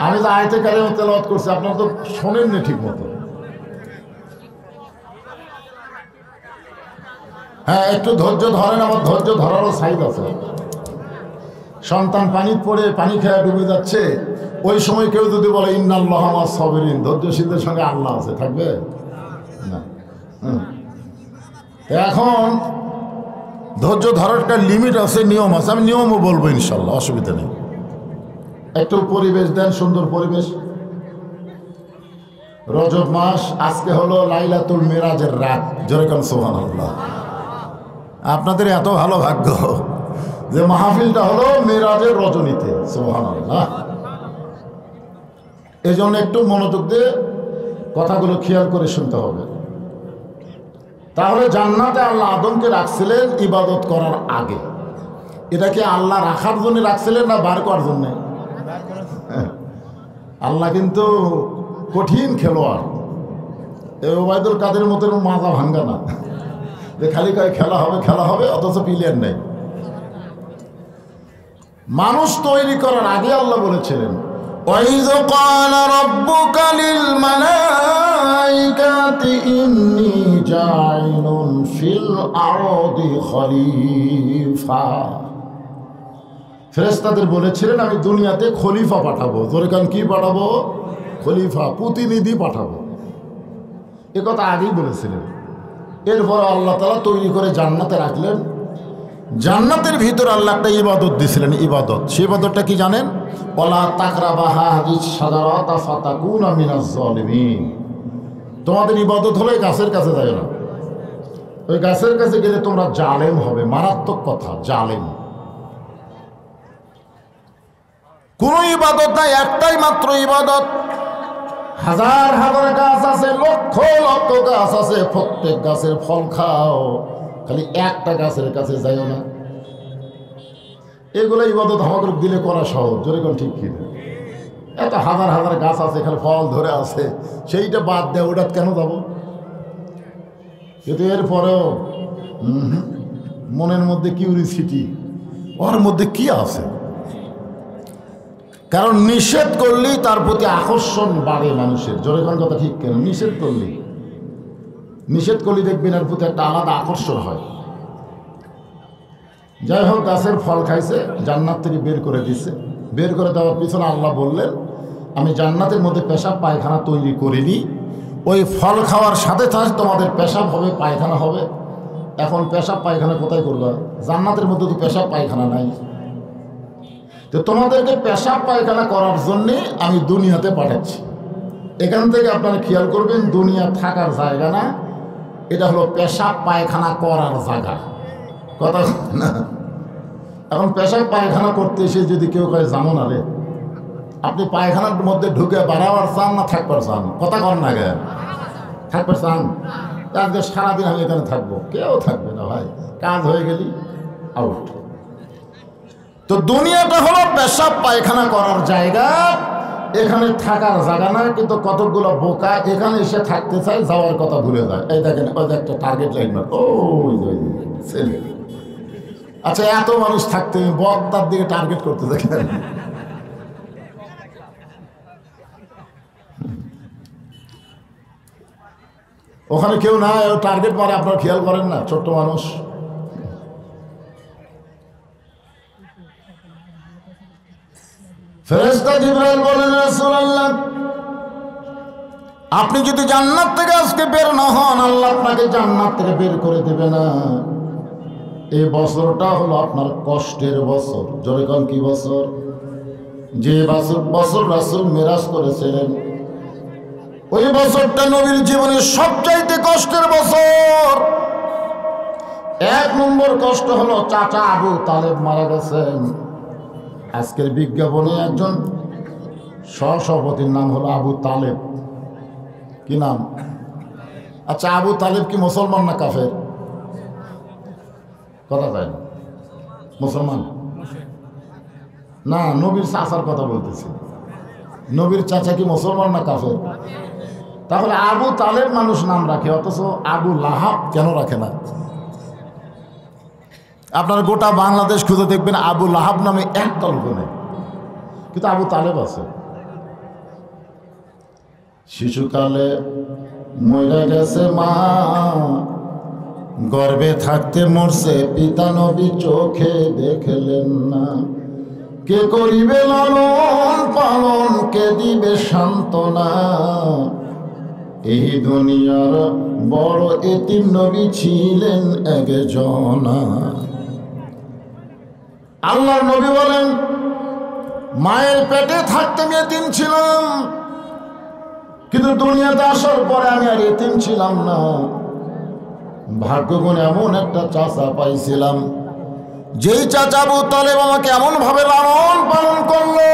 আমি তো আয়াতে কারিমা তেলাওয়াত করছি, আপনারা তো শোনেননি ঠিক মতো। হ্যাঁ, একটু ধৈর্য ধরেন, আমার ধৈর্য ধরারও সাইজ আছে। সন্তান পানি পড়ে পানি খেয়ে ডুবে যাচ্ছে, ওই সময় কেউ যদি বলে ইন্নাল্লাহা মা'আস সাবিরিন, ধৈর্যশীলদের সঙ্গে আল্লাহ আছে, থাকবে না? এখন ধৈর্য ধরার একটা লিমিট আছে, নিয়ম আছে। আমি নিয়মও বলবো ইনশাল্লাহ, অসুবিধা নেই। একটু পরিবেশ দেন, সুন্দর পরিবেশ। রজব মাস, আজকে হলো লাইলাতুল মিরাজের রাত। যেরকম সুবহানাল্লাহ। আপনাদের এত ভালো ভাগ্য যে মাহফিলটা হলো মিরাজের রজনীতে। সুবহানাল্লাহ। এই জন্য একটু মনোযোগ দিয়ে কথাগুলো খেয়াল করে শুনতে হবে। তাহলে জান্নাতে আল্লাহ আদমকে রাখছিলেন ইবাদত করার আগে। এটা কি আল্লাহ রাখার জন্য রাখছিলেন না বার করার জন্য? আল্লাহ কিন্তু কঠিন খেলোয়াড়। এই ওবায়দুল কাদের মতো মাজা ভাঙ্গা না যে খালি কয় খেলা হবে অথচ প্লেয়ার নেই। মানুষ তৈরি করার আগে আল্লাহ বলেছিলেন وَإِذْ قَالَ رَبُّكَ لِلْمَلَائِكَةِ إِنِّي جَاعِلٌ فِي الْأَرْضِ খলিফা। ফেরেশতাদের বলেছিলেন আমি দুনিয়াতে খলিফা পাঠাবো। জোরে কান কি পাঠাবো? খলিফা, প্রতিনিধি পাঠাবো। এ কথা আগেই বলেছিলেন। এরপর আল্লাহ তাআলা তৈরি করে জান্নাতে রাখলেন। জান্নাতের ভিতর আল্লাহ একটা ইবাদত দিয়েছিলেন। ইবাদত, সেই ইবাদতটা কি জানেন? ওয়ালা তাকরাবা হাযিহিস শাজারাতা ফাতাকুনা মিনাজ জালিমিন। তোমাদের ইবাদত হলো এই গাছের কাছে যায় না। ওই গাছের কাছে গেলে তোমরা জালেম হবে। মারাত্মক কথা, জালেম। কোন ইবাদত নাই, একটাই মাত্র ইবাদত। হাজার হাজার গাছ আছে, লক্ষ লক্ষ গাছ আছে, প্রত্যেক গাছের ফল খাও, খালি একটা গাছের কাছে যাইও না। এগুলো ইবাদত আমাদের দিলে করা সহজ। জোরে কোন ঠিক কিনা? এত হাজার হাজার গাছ আছে, খালি ফল ধরে আছে, সেইটা বাদ দেয়, ওটা কেন যাবো? কিন্তু এরপরেও মনের মধ্যে কিউরিসিটি, ওর মধ্যে কি আছে? কারণ নিষেধ করলেই তার প্রতি আকর্ষণ বাড়ে মানুষের। জোরে কোন কথা ঠিক কেন? নিষেধ করলেই দেখবেন এর প্রতি একটা আলাদা আকর্ষণ হয়। যাই হোক, গাছের ফল খাইছে, জান্নাত থেকে বের করে দিচ্ছে। বের করে দেওয়ার পিছনে আল্লাহ বললেন আমি জান্নাতের মধ্যে পেশাব পায়খানা তৈরি করিনি। ওই ফল খাওয়ার সাথে সাথে তোমাদের পেশাব হবে, পায়খানা হবে। এখন পেশাব পায়খানা কোথায় করবা? জান্নাতের মধ্যে তো পেশাব পায়খানা নাই। তো তোমাদেরকে পেশাব পায়খানা করার জন্যে আমি দুনিয়াতে পাঠাচ্ছি। এখান থেকে আপনারা খেয়াল করবেন, দুনিয়া থাকার জায়গা না, এটা হলো পেশাব পায়খানা করার জায়গা। কথা না? এখন পেশাব পায়খানা করতে এসে যদি কেউ কয় জানো না রে, আপনি পায়খানার মধ্যে ঢুকে বাড়াবার চান না থাকবার চান? কথা কর না গে, থাকবার চান? আজকে সারাদিন আমি এখানে থাকবো, কেউ থাকবে না ভাই, কাজ হয়ে গেলি আউট। তো দুনিয়াটা হলো পেশাব পায়খানা করার জায়গা, এখানে থাকার জায়গা না। কিন্তু কতগুলো বোকা এখানে এসে থাকতে চায়, যাওয়ার কথা ভুলে যায়। এই দেখেন, ওই একটা টার্গেট লাইন মার, ও ছেলে। আচ্ছা, এত মানুষ থাকতে বক্তার দিকে টার্গেট করতে দেখেন। ওখানে কেউ না, টার্গেট মারে, আপনারা খেয়াল করেন না? ছোট্ট মানুষ। ফেরেশতা জিবরাইল বলেন রাসূলুল্লাহ, আপনি যদি জান্নাত থেকে আজকে বের না হন, আল্লাহ আপনাকে জান্নাত থেকে বের করে দেবে না। এই বছরটা হলো আপনার কষ্টের বছর। জোরে কোন কি বছর? যে বছর রাসূল মেরাজ করেছিলেন, ওই বছরটা নবীর জীবনের সবচাইতে কষ্টের বছর। 1 নম্বর কষ্ট হলো চাচা আবু তালেব মারা গেছেন। আজকের বিজ্ঞাপনে একজন সহসভাপতির নাম হলো আবু তালেব। কি নাম? আচ্ছা, আবু তালেব কি মুসলমান না কাফের? কথা যায় না। মুসলমান না, নবীর চাচার কথা বলতেছি। নবীর চাচা কি মুসলমান না কাফের? তাহলে আবু তালেব মানুষ নাম রাখে, অথচ আবু লাহাব কেন রাখে না? আপনার গোটা বাংলাদেশ খুঁজে দেখবেন আবু লাহাব নামে একটা লোক নেই, কিন্তু আবু তালেব আছে। শিশুকালে মরে গেছে মা, গর্ভে থাকতে মরছে পিতা, নবী চোখে দেখলেন না। কে করিবে লালন পালন, কে দিবে সান্ত্বনা? এই দুনিয়ার বড় এতিম নবী ছিলেন একজনা। আল্লাহর নবী বলেন, মায়ের পেটে থাকতে আমি এতিম ছিলাম, কিন্তু দুনিয়াতে আসার পরে আমি আর এতিম ছিলাম না। ভাগ্যগুণ এমন একটা চাচা পাইছিলাম, যেই চাচা আবু তালেব আমাকে এমন ভাবে লালন পালন করলো।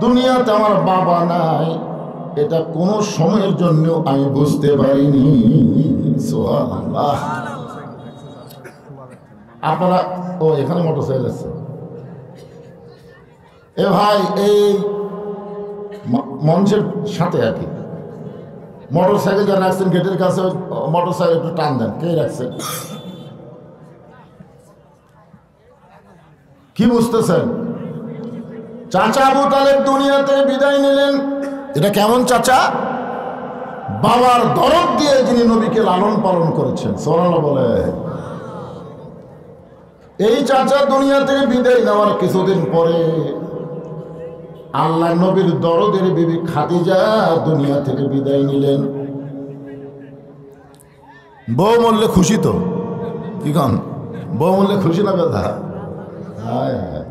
দুনিয়াতে আমার বাবা নাই, এটা কোনো সময়ের জন্য আমি বুঝতে পারিনি। সুবহানাল্লাহ। আপনারা ও এখানে মোটরসাইকেল আছে? এ ভাই, এই মঞ্চের সাথে আর কি মোটরসাইকেল যারা রাখছেন গেটের কাছে, মোটরসাইকেল একটু টান দেন। কে রাখছেন? কি বুঝতেছেন? চাচা আবু তালেব দুনিয়া থেকে বিদায় নিলেন। এটা কেমন চাচা? বাবার দরদ দিয়ে যিনি নবীকে লালন পালন করেছেন। সুবহানাল্লাহ বলে। এই চাচা দুনিয়া থেকে বিদায় নেওয়ার কিছুদিন পরে আল্লাহ নবীর দরদের বিবি খাদিজা দুনিয়া থেকে বিদায় নিলেন। বউ মরলে খুশি তো? কি কন? বউ মরলে খুশি না ব্যথা? হায় হায়।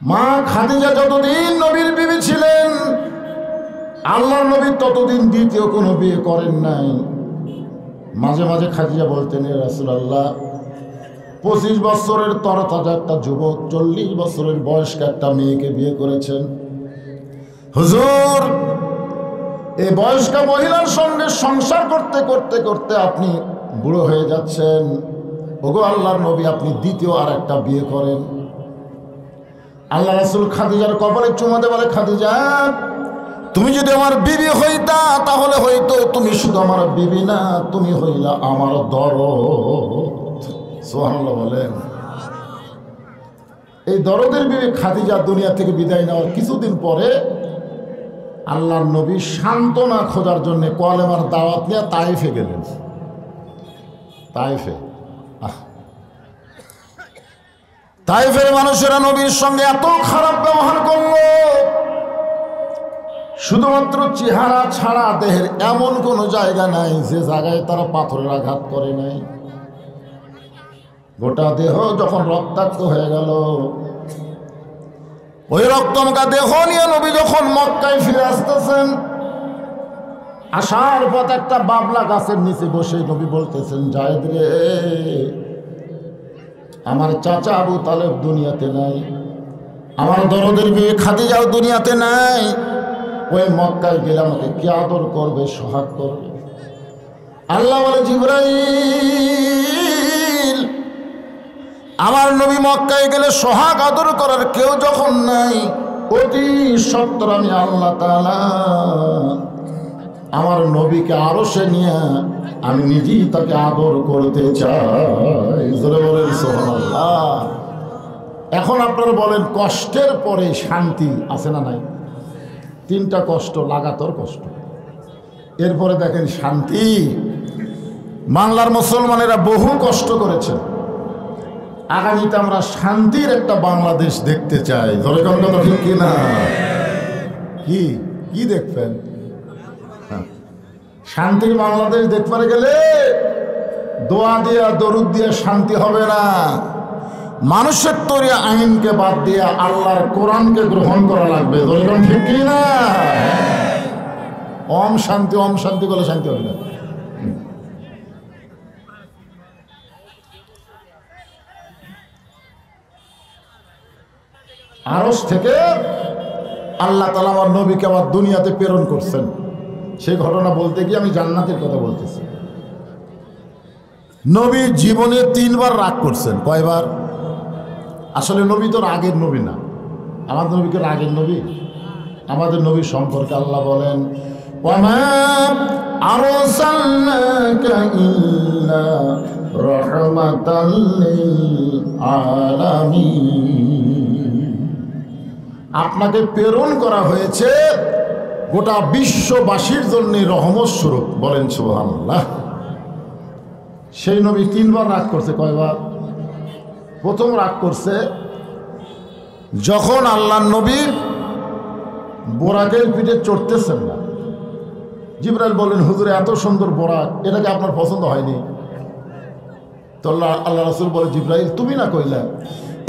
মা খাদিজা যতদিন নবীর বিবি ছিলেন, আল্লাহর নবী ততদিন দ্বিতীয় কোনো বিয়ে করেন নাই। মাঝে মাঝে খাদিজা বলতেন, এ রাসূলুল্লাহ, 25 বছরের তরতাজা একটা যুবক 40 বছরের বয়স্ক একটা মেয়েকে বিয়ে করেছেন। হুজুর, এই বয়স্ক মহিলার সঙ্গে সংসার করতে করতে করতে আপনি বুড়ো হয়ে যাচ্ছেন। ওগো আল্লাহর নবী, আপনি দ্বিতীয় আর একটা বিয়ে করেন। আল্লাহ রাসূল খাদিজার কপালে চুমাতে বলে, খাদিজা, তুমি যদি আমার বিবি হইতা তাহলে হয়তো তুমি শুধু আমার বিবি না, তুমি হইলা আমার দরদ। সুবহানাল্লাহ বলেন। এই দরদের বিবি খাদিজা দুনিয়া থেকে বিদায় নেওয়ার কিছুদিন পরে আল্লাহর নবী সান্ত্বনা খোঁজার জন্য কলেমার দাওয়াত নিয়ে তায়েফে গেলেন। তায়েফে, তায়েফের মানুষেরা নবীর সঙ্গে এত খারাপ ব্যবহার করল, শুধুমাত্র চেহারা ছাড়া দেহের এমন কোন জায়গা নাই যে জায়গায় তারা পাথরের আঘাত করে নাই। গোটা দেহ যখন রক্তাক্ত হয়ে গেল, ওই রক্তমাখা দেহ নিয়ে নবী যখন মক্কায় ফিরে আসতেছেন, আসার পথ একটা বাবলা গাছের নিচে বসে নবী বলতেছেন, জায়েদ রে, আমার চাচা আবু তালেব দুনিয়াতে নাই, আমার দরদের বিবি খাদিজাও দুনিয়াতে নাই। ওই মক্কায় গেলে আমাকে কি আদর করবে, সোহাগ করবে? আল্লাহ বলে, জিবরাইল, আমার নবী মক্কায় গেলে সোহাগ আদর করার কেউ যখন নাই, অতি সত্বর আমি আল্লাহ তাআলা আমার নবীকে আরশে নিয়ে আমি নিজেই তাকে আদর করতে চাই। জোরে বলেন সুবহানাল্লাহ। এখন আপনারা বলেন, কষ্টের পরে শান্তি আছে না নাই? 3টা কষ্ট, লাগাতার কষ্ট, এরপরে দেখেন শান্তি। বাংলার মুসলমানেরা বহু কষ্ট করেছেন, আগামীতে আমরা শান্তির একটা বাংলাদেশ দেখতে চাই। ধরে কথা ঠিক কিনা? কি কি দেখবেন? শান্তির বাংলাদেশ দেখতে গেলে দোয়া দিয়া দরুদ দিয়া শান্তি হবে না। মানুষের তৈরি আইনকে বাদ দিয়ে আল্লাহর কোরআনকে গ্রহণ করা লাগবে। ধরে ঠিক কিনা? ওম শান্তি, ওম শান্তি বলে শান্তি হবে না। আরশ থেকে আল্লাহ তাআলা আমার নবীকে আবার দুনিয়াতে প্রেরণ করছেন। সেই ঘটনা বলতে গিয়ে আমি জান্নাতের কথা বলতেছি। নবী জীবনে 3 বার রাগ করছেন। কয়বার? আসলে নবী তো রাগের নবী না। আমাদের নবীকে রাগের নবী? আমাদের নবী সম্পর্কে আল্লাহ বলেন, ওয়ামা আরসালনাকা ইল্লা রাহমাতাল লিল আলামিন। আপনাকে প্রেরণ করা হয়েছে গোটা বিশ্ববাসীর জন্য রহমত স্বরূপ। বলেন সুবহানাল্লাহ। সেই নবী 3 বার রাগ করছে। কয়বার? প্রথম রাগ করছে যখন আল্লাহর নবী বোরাকের পিঠে চড়তেছেন না। জিবরাইল বলেন, হুজুর এত সুন্দর বোরাক, এটাকে আপনার পছন্দ হয়নি? তো আল্লাহ রাসূল বলে, জিবরাইল তুমি না কইলা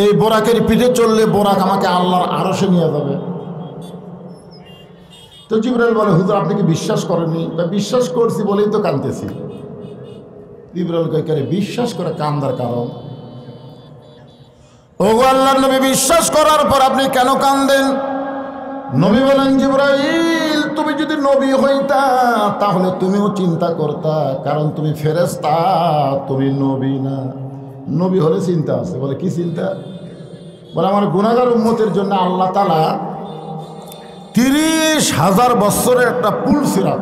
এই বোরাকের পিঠে চললে বোরাক আমাকে আল্লাহর আরশে নিয়ে যাবে? তো জিবরাইল বলে, হুজুর আপনি কি বিশ্বাস করেননি? বিশ্বাস করছি বলেই তো কাঁদতেছি। জিবরাইল কয়, বিশ্বাস করে কান্দার কারণ? ওগো আল্লাহর নবী, বিশ্বাস করার পর আপনি কেন কান্দেন? নবী বলেন, জিবরাইল তুমি যদি নবী হইতা তাহলে তুমিও চিন্তা করতা, কারণ তুমি ফেরেশতা, তুমি নবী না। নবী হলে চিন্তা আছে। বলে কি চিন্তা? বলে আমার গুনাহগার উম্মতের জন্য আল্লাহ তাআলা 30,000 বছরের একটা পুল সিরাত,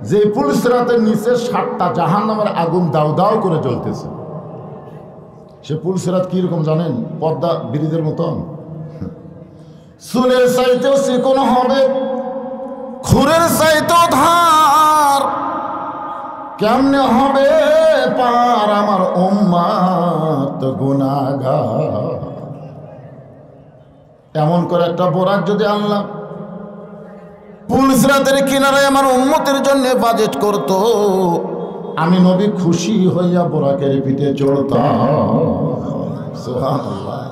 যে পুল সিরাতের নিচে 7টা জাহান্নামের আগুন দাউ দাউ করে জ্বলতেছে। সে পুলসিরাত কিরকম জানেন? পদ্মা ব্রিজের মতন, চুলের চাইতেও চিকন হবে, খুরের চাইতেও ধার। কেমনে হবে পার আমার উম্মত গুনাহগার? এমন করে একটা বোরাক যদি আল্লাহ পুলসিরাতের কিনারায় আমার উম্মতের জন্য বাজেট করত, আমি নবী খুশি হইয়া বোরাকের পিঠে চড়তাম। সুবহানাল্লাহ,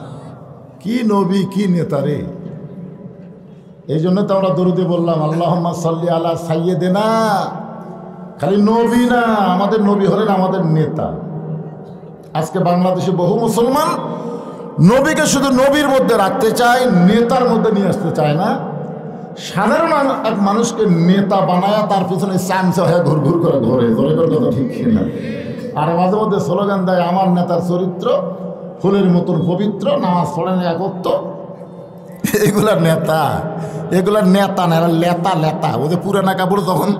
কি নবী, কি নেতা রে! এই জন্য তো আমরা দরুদে বললাম আল্লাহুম্মা সাল্লি আলা সাইয়্যিদিনা। খালি নবী না, আমাদের নবী হলেন আমাদের নেতা। আজকে বাংলাদেশে বহু মুসলমান নবীকে শুধু নবীর মধ্যে রাখতে চায়, নেতার মধ্যে নিয়ে আসতে চায় না। সাধারণ এক মানুষকে নেতা বানায় তার পিছনে চামচা হয়ে ঘুরঘুর করে ঘোরে, ধরে কথা ঠিক না। আর মাঝে মধ্যে স্লোগান দেয় আমার নেতার চরিত্র ফুলের মতন পবিত্র, নামাজ পড়েন একত্র। এগুলার নেতা, এগুলার নেতা না, এরা লেতা লেতা। ওদের পুরানা কাপড় তখন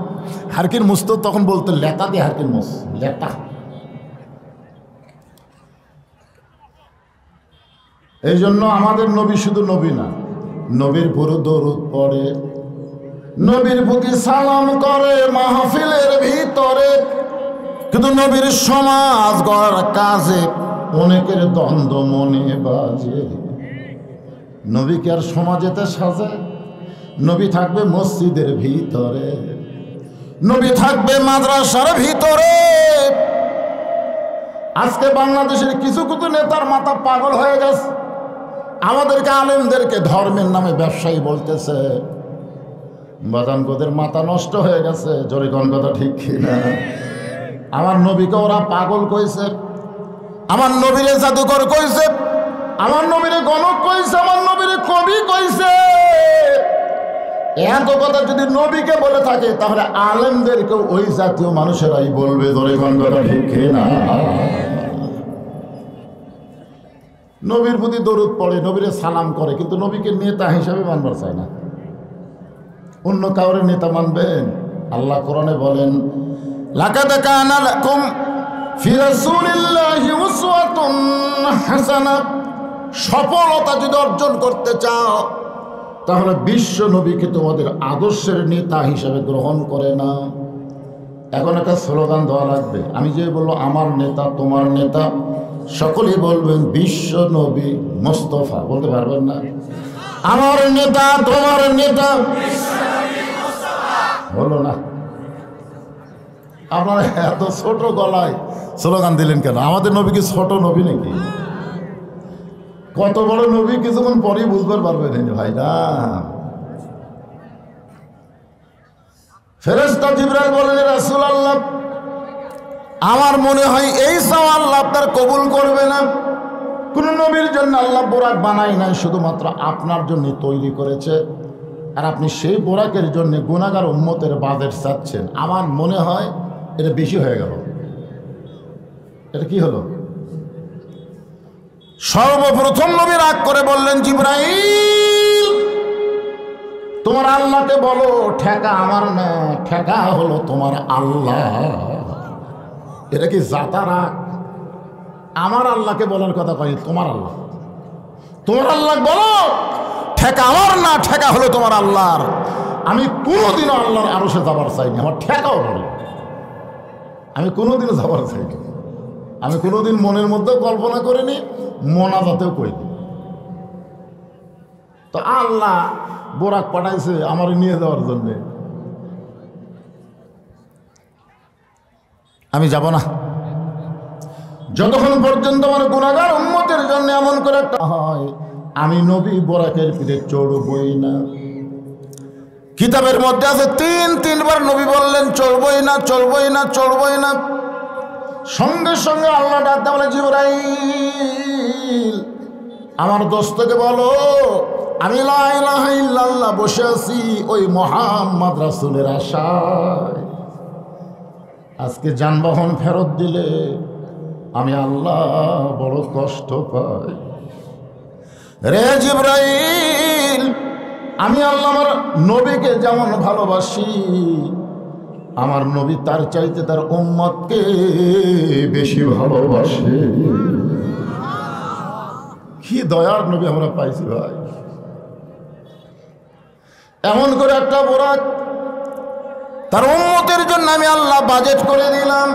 হারকিন মুস্ত, তখন বলতো লেতা দিয়ে হারকিন মুস, লেতা। এই জন্য আমাদের নবী শুধু নবী না, নবীর পুরো দরুদ পড়ে, নবীর প্রতি সালাম করে মাহফিলের ভিতরে। কিন্তু নবীর সমাজ গড়ার কাজে অনেকের দ্বন্দ্ব মনে বাজে। নবীকে আর সমাজেতে সাজায়, নবী থাকবে মসজিদের ভিতরে, নবী থাকবে মাদ্রাসার ভিতরে। আজকে বাংলাদেশের কিছু কিছু নেতার মাথা পাগল হয়ে গেছে, আমাদেরকে আলেমদেরকে ধর্মের নামে ব্যবসায়ী বলতেছে। বাদানগোদের মাথা নষ্ট হয়ে গেছে, জোরে কোন কথা ঠিক কিনা? আমার নবীকে ওরা পাগল কইছে, আমার নবীরে জাদুকর কইছে, আমার নবীরে গণক কইছে, আমার নবীরে কবি কইছে। এত কথা যদি নবীকে বলে থাকে তাহলে আলেমদেরকেও ওই জাতীয় মানুষেরাই বলবে, জোরে কোন কথা ঠিক কিনা? নবীর প্রতি দরুদ পড়ে, নবীরে সালাম করে, কিন্তু নবীকে নেতা হিসাবে মানবার চায় না। অন্য কাউরে নেতা মানবেন? আল্লাহ কোরআনে বলেন লাকাদ কানা লাকুম ফি রাসূলিল্লাহি উসওয়াতুন হাসানাহ। সফলতা যদি অর্জন করতে চাও তাহলে বিশ্ব নবীকে তোমাদের আদর্শের নেতা হিসাবে গ্রহণ করে না। এখন একটা স্লোগান দেওয়া লাগবে। আমি যে বলবো আমার নেতা, তোমার নেতা, সকলেই বলবেন বিশ্ব নবী মোস্তফা। বলতে পারবেন না? আমার নেতা, তোমার নেতা হলো না। আপনারা এত ছোট গলায় স্লোগান দিলেন কেন? আমাদের নবী কি ছোট নবী নাকি? কত বড় নবী কিছুক্ষণ পরেই বুঝতে পারবেন ভাই না। ফেরেশতা জিবরাইল বলেন রাসূলুল্লাহ, আমার মনে হয় এই চাওয়া আল্লাহ আপনার কবুল করবে না। কোন নবীর জন্য আল্লাহ বোরাক বানাই নাই, শুধুমাত্র আপনার জন্য তৈরি করেছে। আর আপনি সেই বোরাকের জন্য গুনাহগার উম্মতের বাজেট চাচ্ছেন। আমার মনে হয় এটা বেশি হয়ে গেল। এটা কি হলো? সর্বপ্রথম নবী রাগ করে বললেন জিবরাইল, তোমার আল্লাহকে বলো ঠেকা আমার না, ঠেকা হলো তোমার আল্লাহ। এটা কি জাতারা? আমার আল্লাহকে বলার কথা কই, তোমার আল্লাহ, তোমার আল্লাহ বলো ঠেকা আমার না, ঠেকা হলো তোমার আল্লাহর। আমি কোনোদিনও আল্লাহর আরশে যাবার চাইনি, আমার ঠেকাও বলো। আমি কোনোদিনও যাবার চাইনি, আমি কোনোদিন মনের মধ্যে কল্পনা করিনি, মোনাজাতেও করিনি। তো আল্লাহ বোরাক পাঠাইছে আমার নিয়ে যাওয়ার জন্যে, আমি যাব না যতক্ষণ পর্যন্ত আমার গুনাহগার উম্মতের জন্য এমন করে একটা হয়, আমি নবী বোরাকের পিঠে চড়বই না। কিতাবের মধ্যে আছে তিনবার নবী বললেন চড়বই না, চড়বই না, চড়বই না। সঙ্গে সঙ্গে আল্লাহ ডাকতে বলে জিবরাইল, আমার দোস্তকে বলো আমি লা ইলাহা ইল্লাল্লাহ বসে আছি ওই মুহাম্মদ রাসূলের আশায়। আজকে যানবাহন ফেরত দিলে আমি আল্লাহ বড় কষ্ট পাই। রে জিবরাইল, আমি আল্লাহ আমার নবীকে যেমন ভালোবাসি, আমার নবী তার চাইতে তার উম্মতকে বেশি ভালোবাসে। কি দয়ার নবী আমরা পাইছি ভাই। এমন করে একটা বোরাক তার উম্মতের জন্য আমি আল্লাহ বাজেট করে দিলাম।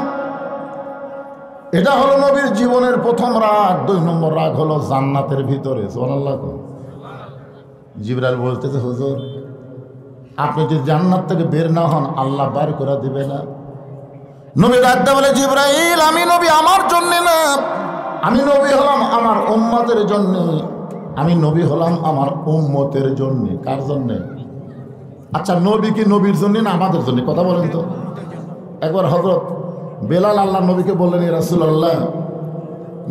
এটা হলো নবীর জীবনের প্রথম রাগ। 2 নম্বর রাগ হলো জান্নাতের ভিতরে। সুবহানাল্লাহ। জিবরাইল বলতেছে, হুজুর আপনি যদি জান্নাত থেকে বের না হন আল্লাহ বার করে দিবে না। নবী ডাকতে বলে, জিবরাইল আমি নবী আমার জন্য না, আমি নবী হলাম আমার উম্মতের জন্য। আমি নবী হলাম আমার উম্মতের জন্য। কার জন্যে? আচ্ছা নবী কি নবীর জন্য না আমাদের জন্য? কথা বলেন তো। একবার হযরত বেলাল আল্লাহ নবীকে বললেন, ইয়া রাসূলুল্লাহ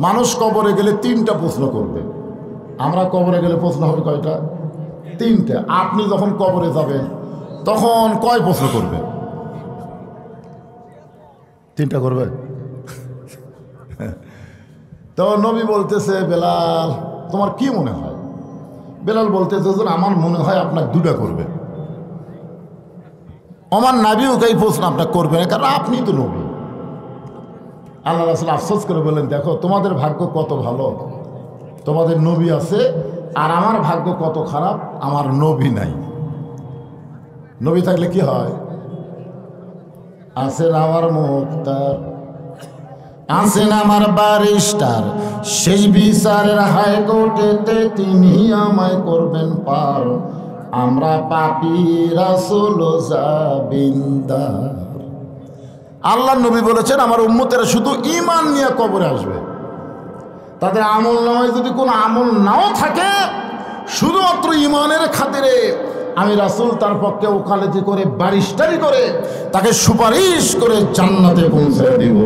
মানুষ কবরে গেলে 3টা প্রশ্ন করবে। আমরা কবরে গেলে প্রশ্ন হবে কয়টা? 3টে। আপনি যখন কবরে যাবেন তখন কয় প্রশ্ন করবে? 3টা করবে। তো নবী বলতেছে, বেলাল তোমার কি মনে হয়? বেলাল বলতেছে, আমার মনে হয় আপনার 2টা করবে। আমার নবীও এই প্রশ্ন আপনার করবে না, কারণ আপনি তো নবী। আল্লাহ রাসূল আফসোস করে বললেন, দেখো তোমাদের ভাগ্য কত ভালো, তোমাদের নবী আছে, আর আমার ভাগ্য কত খারাপ, আমার নবী নাই। নবী থাকলে কি হয়? আছেন আমার মুক্তার, আছেন আমার ব্যারিস্টার, শেষ বিচারের হাইকোর্টেতে তিনি আমায় করবেন পার। আমরা পাপী রাসূল জাবিন্দার। আল্লাহ নবী বলেছেন আমার উম্মতেরা শুধু ঈমান নিয়ে কবরে আসবে। তাদের আমল নামায় যদি কোনো আমল নাও থাকে, শুধুমাত্র ঈমানের খাতিরে আমি রাসূল তার পক্ষে ওকালতি করে ব্যারিস্টারি করে তাকে সুপারিশ করে জান্নাতে পৌঁছে দিব।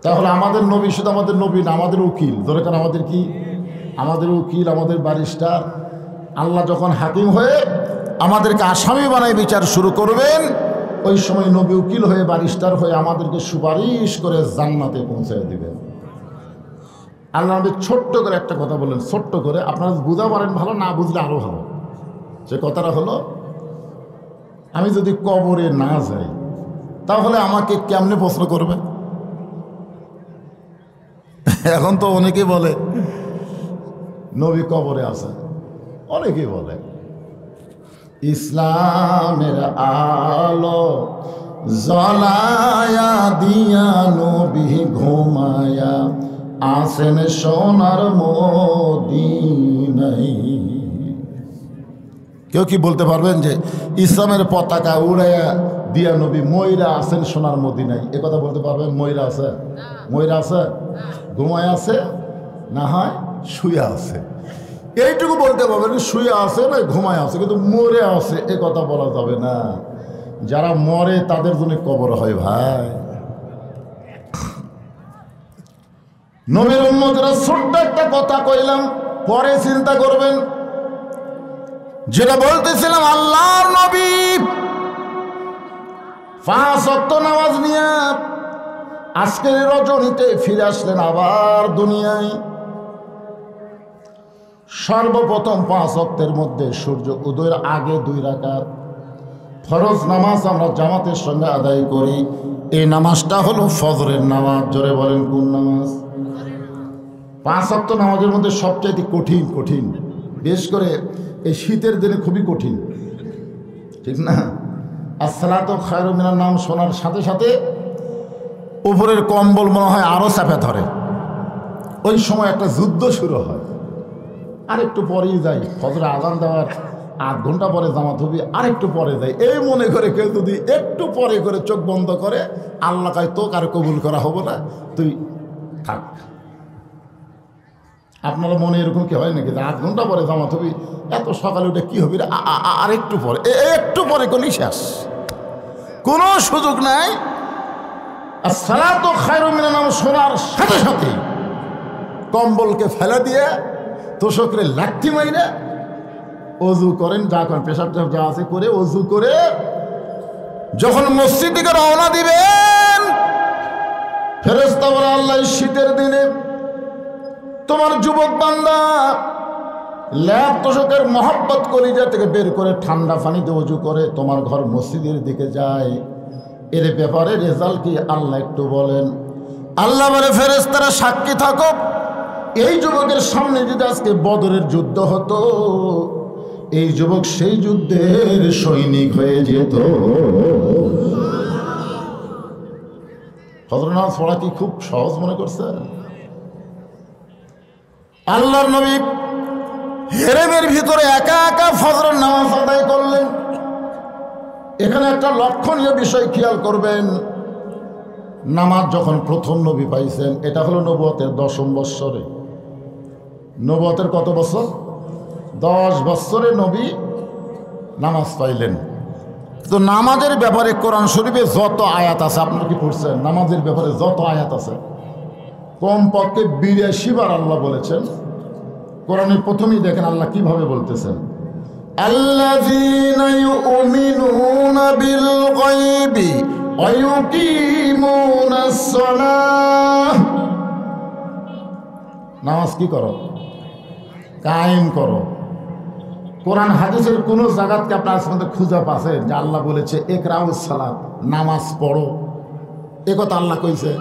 তাহলে আমাদের নবী শুধু আমাদের নবী না, আমাদের উকিল। দরকার আমাদের কি? আমাদের উকিল, আমাদের ব্যারিস্টার। আল্লাহ যখন হাকিম হয়ে আমাদেরকে আসামি বানায় বিচার শুরু করবেন, ওই সময় নবী উকিল হয়ে ব্যারিস্টার হয়ে আমাদেরকে সুপারিশ করে জান্নাতে পৌঁছে দিবেন। আল্লাহ নবী ছোট্ট করে একটা কথা বললেন, ছোট্ট করে। আপনারা বুঝা পারেন ভালো, না বুঝলে আরো ভালো। সে কথাটা হলো, আমি যদি কবরে না যাই তাহলে আমাকে কেমনে প্রশ্ন করবে? এখন তো অনেকেই বলে নবী কবরে আছে, অনেকেই বলে ইসলামের আলো জ্বলায়া দিয়া নবী ঘুমায়া আসেন সোনার মদিনায়। কেউ কি বলতে পারবেন যে ইসলামের পতাকা উড়াইয়া দিয়া নবী ময়রা আছেন সোনার মদিনায়? এ কথা বলতে পারবেন? ময়রা আছে? ময়রা আছে? ঘুমায় আছে? না হয় শুয়ে আছে। এইটুকু বলতে পারবেন শুয়ে আছে না ঘুমায় আছে, কিন্তু মরে আছে এ কথা বলা যাবে না। যারা মরে তাদের জন্য কবর হয় ভাই। নবীর উম্মতরা ছোট্ট একটা কথা কইলাম, পরে চিন্তা করবেন। যেটা বলতেছিলাম, আল্লাহর নবী 5 ওয়াক্ত নামাজ নিয়ে আজকের রজনীতে ফিরে আসলেন আবার দুনিয়ায়। সর্বপ্রথম 5 ওয়াক্তের মধ্যে সূর্য উদয়ের আগে 2 রাকাত ফরজ নামাজ আমরা জামাতের সঙ্গে আদায় করি। এই নামাজটা হলো ফজরের নামাজ। জোরে বলেন কোন নামাজ? 5 ওয়াক্ত নামাজের মধ্যে সবচাইতে কঠিন, বিশেষ করে এই শীতের দিনে খুবই কঠিন, ঠিক না? আসসালাতু খায়রুম মিনান নাওম শোনার সাথে সাথে উপরের কম্বল মনে হয় আরও চাপে ধরে। ওই সময় একটা যুদ্ধ শুরু হয়। আর একটু পরেই যাই, ফজরে আজান দেওয়ার 8 ঘন্টা পরে জামাত হবে, আর একটু পরে যাই। এই মনে করে কেউ যদি একটু পরে করে চোখ বন্ধ করে, আল্লাহ কয় তো কারো কবুল করা হবে না, তুই থাক। আপনারা মনে এরকম কি হয় নাকি 8 ঘন্টা পরে জামাত হবে, এত সকালে উঠে কি হবে? আর একটু পরে, একটু পরে করলেই শেষ, কোনো সুযোগ নাই। আর সালাতু খায়রুম মিনান নাওম শোনার সাথে সাথে কম্বলকে ফেলে দিয়ে তোষকরে লাঠি মাইরে অজু করেন, যা করেন পেশাব টেশাব যা আছে করে অজু করে যখন মসজিদ দিকে রওনা দিবেন, ফেরেশতা বলে আল্লাহ শীতের দিনে তোমার যুবক বান্দা ল্যাব তোষকের মহব্বত কলিজা থেকে বের করে ঠান্ডা পানিতে অজু করে তোমার ঘর মসজিদের দিকে যায়। এর ব্যাপারে রেজাল্ট কি আল্লাহ একটু বলেন। আল্লাহ বলে ফেরেশতারা সাক্ষী থাকো, এই যুবকের সামনে যদি আজকে বদরের যুদ্ধ হতো, এই যুবক সেই যুদ্ধের সৈনিক হয়ে যেত। ফজর নামাজ পড়া কি খুব সহজ মনে করছেন? আল্লাহর নবী হেরেমের ভিতরে একা একা ফজরের নামাজ আদায় করলেন। এখানে একটা লক্ষণীয় বিষয় খেয়াল করবেন, নামাজ যখন প্রথম নবী পাইছেন, এটা হলো নবুয়তের 10ম বৎসরে। নবুয়তের কত বছর? 10 বৎসরে নবী নামাজ পাইলেন। তো নামাজের ব্যাপারে কোরআন শরীফে যত আয়াত আছে, আপনারা কি পড়ছেন? নামাজের ব্যাপারে যত আয়াত আছে কমপক্ষে 82 বার আল্লাহ বলেছেন। কোরআনের প্রথমেই দেখেন আল্লাহ কিভাবে বলতেছেন, আল্লাযীনা ইউমিনুনা বিল গায়বি ওয়া ইউকিমুনাস সালাহ। নামাজ কি করো? কায়েম করো। কোরআন হাদিসের কোন জায়গাতে আপনার মধ্যে খুঁজে পাচ্ছেন যে আল্লাহ বলেছে ইকরাউস সালাত, নামাজ পড়ো? এ কথা আল্লাহ কইছে?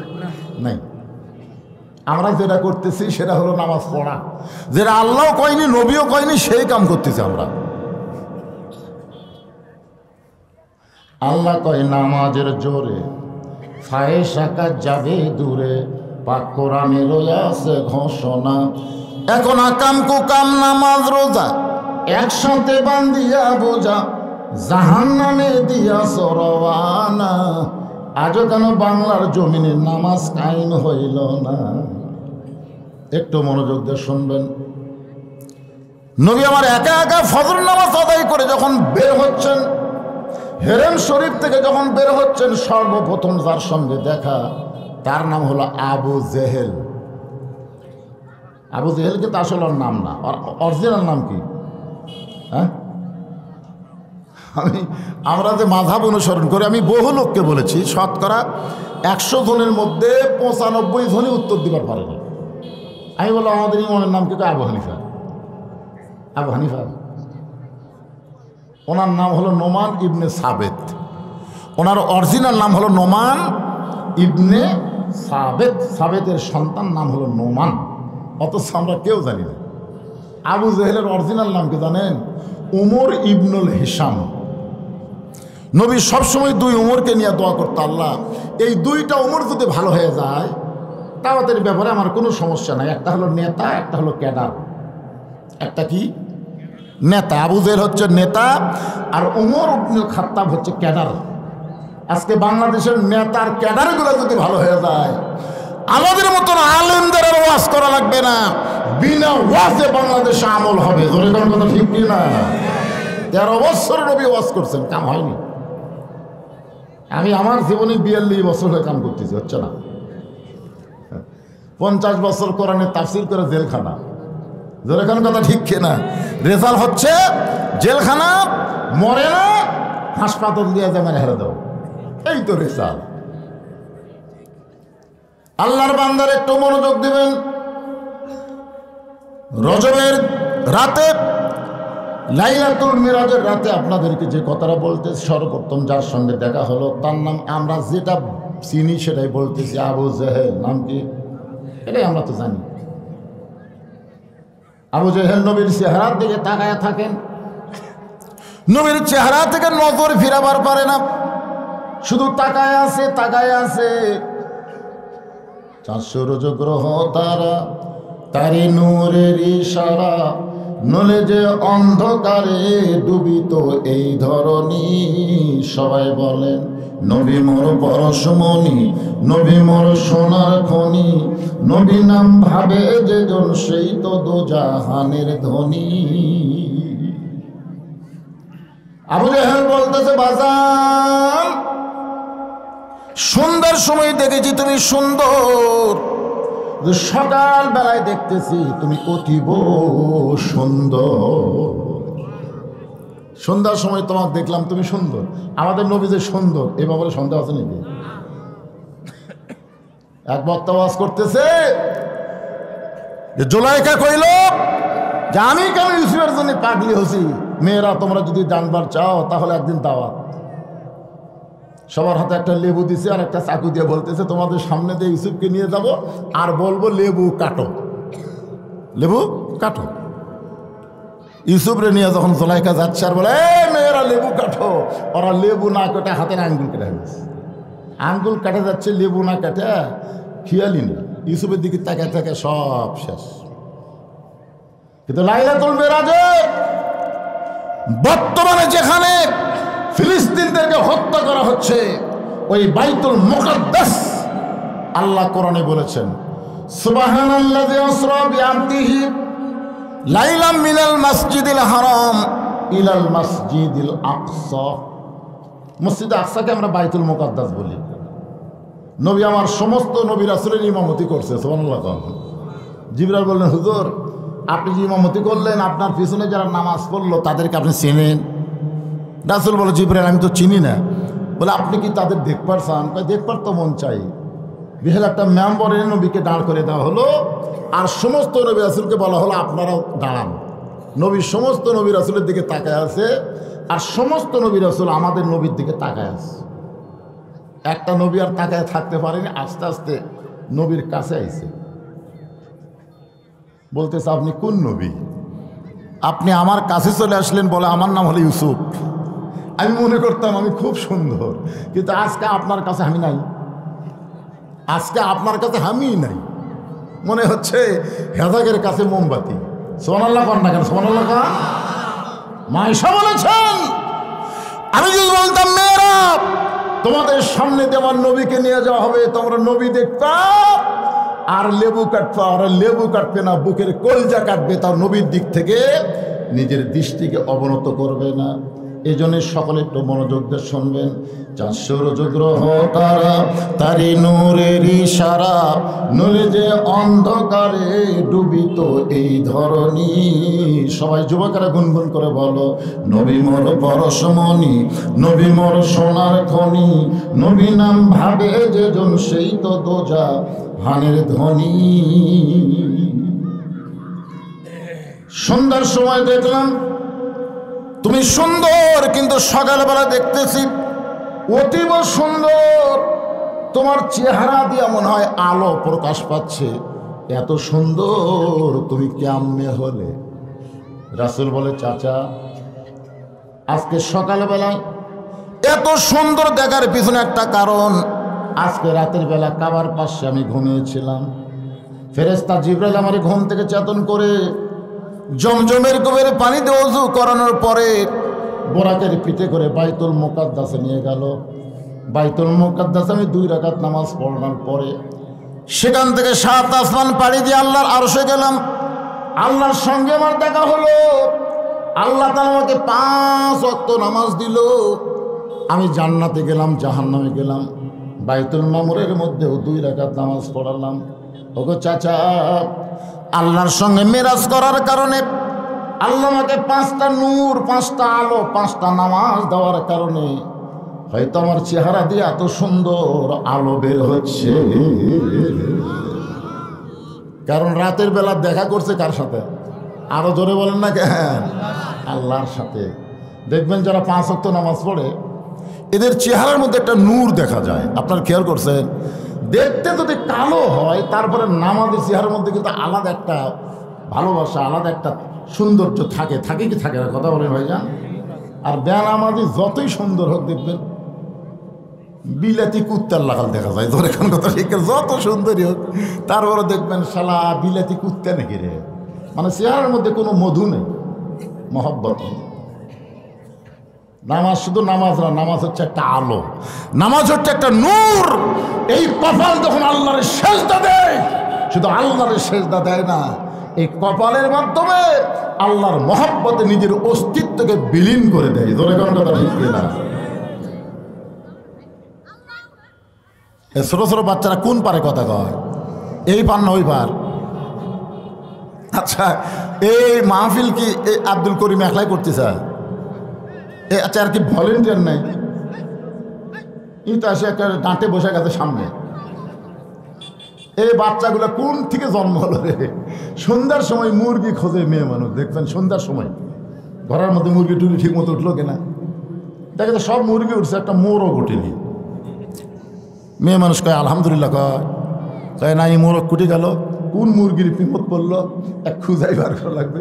নাই। আমরা যেটা করতেছি সেটা হলো নামাজ পড়া, যেটা আল্লাহও কয়নি নবীও কয়নি, সেই কাম করতেছি আমরা। আল্লাহ কয় নামাজের জোরে ফায়েশা কাজ যাবে দূরে, পাক কোরআনে রয়েছে ঘোষণা। এখন আকাম কুকাম নামাজ রোজা একসাথে বান্ধিয়া বোঝা, জাহান্নামে দিয়া সরওয়ানা। আজও কেন বাংলার জমিনে নামাজ কায়েম হইল না? একটু মনোযোগ দিয়ে শুনবেন। নবী আমার একা একা ফজর নামাজ আদায় করে যখন বের হচ্ছেন, হেরেম শরীফ থেকে যখন বের হচ্ছেন, সর্বপ্রথম যার সঙ্গে দেখা তার নাম হলো আবু জেহেল। আবু জেহেল কিন্তু আসলে ওর নাম না, অরিজিনাল নাম কি? হ্যাঁ, আমরা যে মাযহাব অনুসরণ করি, আমি বহু লোককে বলেছি, শতকরা 100 জনের মধ্যে 95 জনই উত্তর দিবার পারেনি। আমি বললাম আমাদের ইমামের নাম কি? আবু হানিফা। আবু হানিফা ওনার নাম হলো নোমান ইবনে সাবেত। ওনার অরিজিনাল নাম হলো নোমান ইবনে সাবেত। সাবেতের সন্তান নাম হলো নোমান, অথচ আমরা কেউ জানি না। আবু জেহেলের অরিজিনাল নাম কি জানেন? উমর ইবনুল হিসাম। নবী সবসময় 2 উমরকে নিয়ে দোয়া করতো, আল্লাহ এই 2টা উমর যদি ভালো হয়ে যায়, দাওয়াতের ব্যাপারে আমার কোনো সমস্যা নাই। একটা হলো নেতা, একটা হলো ক্যাডার। একটা কি? নেতা। আবু জেহেল হচ্ছে নেতা, আর উমর ইবনুল খাত্তাব হচ্ছে ক্যাডার। আজকে বাংলাদেশের নেতার ক্যাডারগুলো যদি ভালো হয়ে যায়, আমাদের মতন আলেমদের আর ওয়াজ করা লাগবে না, বিনা ওয়াজে বাংলাদেশে আমল হবে। ধরে কোন কথা ঠিক কি না? 13 বছর নবী ওয়াজ করছেন, কাম হয়নি। আমি আমার জীবনে 42 বছর হয়ে কাম করতেছি, হচ্ছে না। 50 বছর কোরআনে তাফসীর করে জেলখানা। ধরে কোন কথা ঠিক কি না? রেজাল্ট হচ্ছে জেলখানা, মরে না, হাসপাতাল দিয়ে জামানে হেরে দাও, এই তো রেজাল্ট। আল্লাহর বান্দার একটু মনোযোগ দিবেন। রজবের রাতে, লাইলাতুল মিরাজের রাতে আপনাদেরকে যে কথাটা বলতে, সর্বপ্রথম যার সঙ্গে দেখা হলো তার নাম আমরা যেটা চিনি সেটাই বলতেছি, আবু জেহেল। নাম কি? এটাই আমরা তো জানি। আবু জেহেল নবীর চেহারার দিকে তাকায় থাকেন, নবীর চেহারা থেকে নজর ফিরাবার পারে না, শুধু তাকায় আছে, তাকায় আছে। 4 সূর্য গ্রহ তারা, তারি নূরের ইশারা, নলে যে অন্ধকারে ডুবিত এই ধরনী। সবাই বলেন নবী মোর পরশমণি, নবী মোর সোনার খনি, নবী নাম ভাবে যেজন সেই তো দোজাহানের ধনী। আবু জেহেল বলতেছে, বাজান সুন্দর সময় দেখেছি তুমি সুন্দর, সকাল বেলায় দেখতেছি তুমি অতীব সুন্দর। সন্ধ্যার সময় তোমাকে দেখলাম তুমি সুন্দর। আমাদের নবী যে সুন্দর, এ ব্যাপারে সন্দেহ আছে নাকি? এক বক্তা ওয়াজ করতেছে যে জুলাইখা কইল যে আমি কেন ইউসুফের জন্য পাগলি হছি, মেয়েরা তোমরা যদি জানবার চাও তাহলে একদিন দাওয়াত। সবার হাতে একটা লেবু দিছে আর একটা চাকু দিয়ে বলতেছে তোমাদের সামনে দিয়ে ইউসুফকে নিয়ে যাব আর বলবো লেবু কাটো, লেবু কাটো। ইউসুফরে নিয়ে যখন জোলাইখা যাচ্ছে আর বলে মেয়েরা লেবু কাটো, ওরা লেবু না কেটে হাতের আঙ্গুল কেটে গেছে। আঙ্গুল কাটে যাচ্ছে, লেবু না কাটে খেয়ালি নেই। ইউসুফের দিকে তাকায় থাকে, সব শেষ। কিন্তু লাইলাতুল মেরাজে বর্তমানে যেখানে ফিলিস্তিনদেরকে হত্যা করা হচ্ছে, ওই বাইতুল মুকাদ্দাস আল্লাহ কোরআনে বলেছেন সুবহানাল্লাযী আসরা বিআবদিহি লাইলাম মিনাল মাসজিদিল হারাম ইলাল মাসজিদিল আকসা। মসজিদে আকসাকে আমরা বাইতুল মুকাদ্দাস বলি। নবী আমার সমস্ত নবী রাসূলের ইমামতি করছে, সুবহানাল্লাহ। জিবরাইল বললেন হুজুর আপনি যে ইমামতি করলেন, আপনার পিছনে যারা নামাজ পড়লো তাদেরকে আপনি চেনেন? রাসূল বলে জিবরাইল আমি তো চিনি না। বলে আপনি কি তাদের দেখবার চান? দেখবার তো মন চাই। বিশাল একটা মেম্বরে নবীকে দাঁড় করে দেওয়া হলো, আর সমস্ত নবী রাসূলকে বলা হলো আপনারাও দাঁড়ান। নবী সমস্ত নবী রাসূলের দিকে তাকায় আছে, আর সমস্ত নবী রাসূল আমাদের নবীর দিকে তাকায় আছে। একটা নবী আর তাকায় থাকতে পারেনি, আস্তে আস্তে নবীর কাছে আইছে। বলতেছে আপনি কোন নবী? আপনি আমার কাছে চলে আসলেন, বলে আমার নাম হলো ইউসুফ। আমি মনে করতাম আমি খুব সুন্দর, কিন্তু আজকে আপনার কাছে আমি নাই, আজকে আপনার কাছে আমি নাই। মনে হচ্ছে হেজাকের কাছে মোমবাতি। সুবহানাল্লাহ কর না কেন? সুবহানাল্লাহ কর। মা ঈশা বলেছেন আমি যদি বলতাম মেয়েরা তোমাদের সামনে দিয়ে আমার নবীকে নিয়ে যাওয়া হবে, তোমরা নবী দেখতা আর লেবু কাটবা, আর লেবু কাটবে না, বুকের কলজা কাটবে, তার নবীর দিক থেকে নিজের দৃষ্টিকে অবনত করবে না। এই জন্য সকলে একটু মনোযোগ দিয়ে শুনবেন। চাঁদ সূর্য গ্রহ তারা তারি নূরের ইশারা, নূরে যে অন্ধকারে ডুবিত এই ধরনী। সবাই যুবকেরা গুনগুন করে বলো নবী মোর পরশমণি, নবী মোর সোনার খনি, নবী নাম ভাবে যেজন সেই তো দোজা হানের ধ্বনি। সন্ধ্যার সময় দেখলাম তুমি সুন্দর, কিন্তু সকালবেলা দেখতেছি অতীব সুন্দর। তোমার চেহারা দিয়ে মনে হয় আলো প্রকাশ পাচ্ছে, এত সুন্দর তুমি কেমনে হলে? রাসূল বলে চাচা আজকে সকালবেলায় এত সুন্দর দেখার পিছনে একটা কারণ। আজকে রাতের বেলা কাবার পাশে আমি ঘুমিয়েছিলাম, ফেরেশতা জিবরাইল আমার ঘুম থেকে চেতন করে জমজমের কুবের পানি দিয়ে ওযু করানোর পরে বোরাকের পিঠে করে বাইতুল মুকাদ্দাসে নিয়ে গেল। বাইতুল মুকাদ্দাসে আমি 2 রাকাত নামাজ পড়ানোর পরে সেখান থেকে 7 আসমান পাড়ি দিয়ে আল্লাহর আরশে গেলাম। আল্লাহর সঙ্গে আমার দেখা হলো। আল্লাহ তাআলা আমাকে 5 ওয়াক্ত নামাজ দিল। আমি জান্নাতে গেলাম, জাহান্নামে গেলাম। বাইতুল মামুরের মধ্যেও 2 রাকাত নামাজ পড়ালাম। ওগো চাচা, আল্লাহর সঙ্গে মেরাজ করার কারণে আল্লাহ আমাকে 5টা নূর, 5টা আলো, 5টা নামাজ দেওয়ার কারণে হয়তো আমার চেহারা দিয়ে এত সুন্দর আলো বের হচ্ছে। কারণ রাতের বেলা দেখা করছে কার সাথে? আরো জোরে বলেন না কেন? আল্লাহর সাথে। দেখবেন যারা 5 ওয়াক্ত নামাজ পড়ে এদের চেহারার মধ্যে একটা নূর দেখা যায়। আপনার খেয়াল করছেন? দেখতে যদি কালো হয় তারপরে নামাজের চেহারার মধ্যে কিন্তু আলাদা একটা ভালোবাসা, আলাদা একটা সৌন্দর্য থাকে। থাকে কি থাকে না? কথা বলেন ভাইজান। আর বেনামাজি যতই সুন্দর হোক দেখবেন বিলাতি কুত্তার লাগাল দেখা যায়। ধরে এখন কথা ঠিক, যত সুন্দরী হোক তারপরে দেখবেন শালা বিলাতি কুত্তা নাকি রে। মানে চেহারার মধ্যে কোনো মধু নেই, মহব্বত নেই। নামাজ শুধু নামাজ না, নামাজ হচ্ছে একটা আলো, নামাজ হচ্ছে একটা নূর। এই কপাল যখন আল্লাহর সেজদা দেয়, শুধু আল্লাহর সেজদা দেয় না, এই কপালের মাধ্যমে আল্লাহর মহব্বতে নিজের অস্তিত্বকে বিলীন করে দেয়। ধরে কোন কথা ঠিক না? ছোট ছোট বাচ্চারা কোন পারে কথা কয়? এই পার না ওই পার? আচ্ছা, এই মাহফিল কি এই আব্দুল করিম একলাই করতে চায়? আচ্ছা, আর কি ভলেন্টিয়ার নাই? তো আসে একটা ডাঁটে বসে গেছে সামনে। এই বাচ্চাগুলো কোন থেকে জন্ম হলো রে? সন্ধ্যার সময় মুরগি খোঁজে মেয়ে মানুষ, দেখবেন সন্ধ্যার সময় ঘরের মধ্যে মুরগি টুরগি ঠিক মতো উঠলো কিনা। দেখে তো সব মুরগি উঠছে, একটা মোরও ওঠেনি। মেয়ে মানুষ কয় আলহামদুলিল্লাহ, কয় না এই মোরগ কুটি গেল, কোন মুরগির বিপদ পড়লো এক খুঁজাই বার করা লাগবে।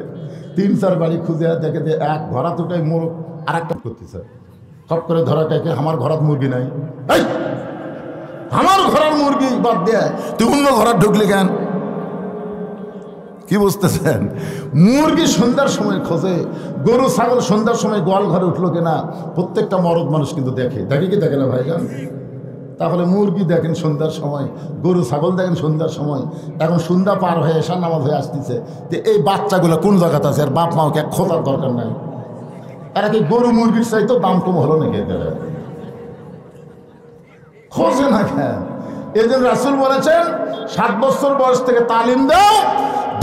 3-4 বাড়ি খুঁজে দেখে যে এক ঘরা দুটাই মোরগ আর একটা করতেছে। সব করে ধরা কাকে আমার ঘরাত মুরগি নাই, এই আমার ঘরের মুরগি বাদ দেয় তুই অন্য ঘরে ঢুকলি কেন? কি বুঝতেছেন? মুরগি সন্ধ্যার সময় খোঁজে, গরু ছাগল সন্ধ্যার সময় গোয়াল ঘরে উঠলো কিনা প্রত্যেকটা মরদ মানুষ কিন্তু দেখে কি দেখে না ভাইজান? তাহলে মুরগি দেখেন সন্ধ্যার সময়, গরু ছাগল দেখেন সন্ধ্যার সময়। এখন সন্ধ্যা পার হয়ে এসার নামাজ হয়ে আসতেছে, তো এই বাচ্চাগুলো কোন জায়গাতে আছে? আর বাপ মাকে খোঁজার দরকার নাই। এরা কি গরু মুরগির চাইতেও দাম কম হলো নাকি? খোঁজে না কেন? এই জন্য রাসূল বলেছেন 7 বছর বয়স থেকে তালিম দাও,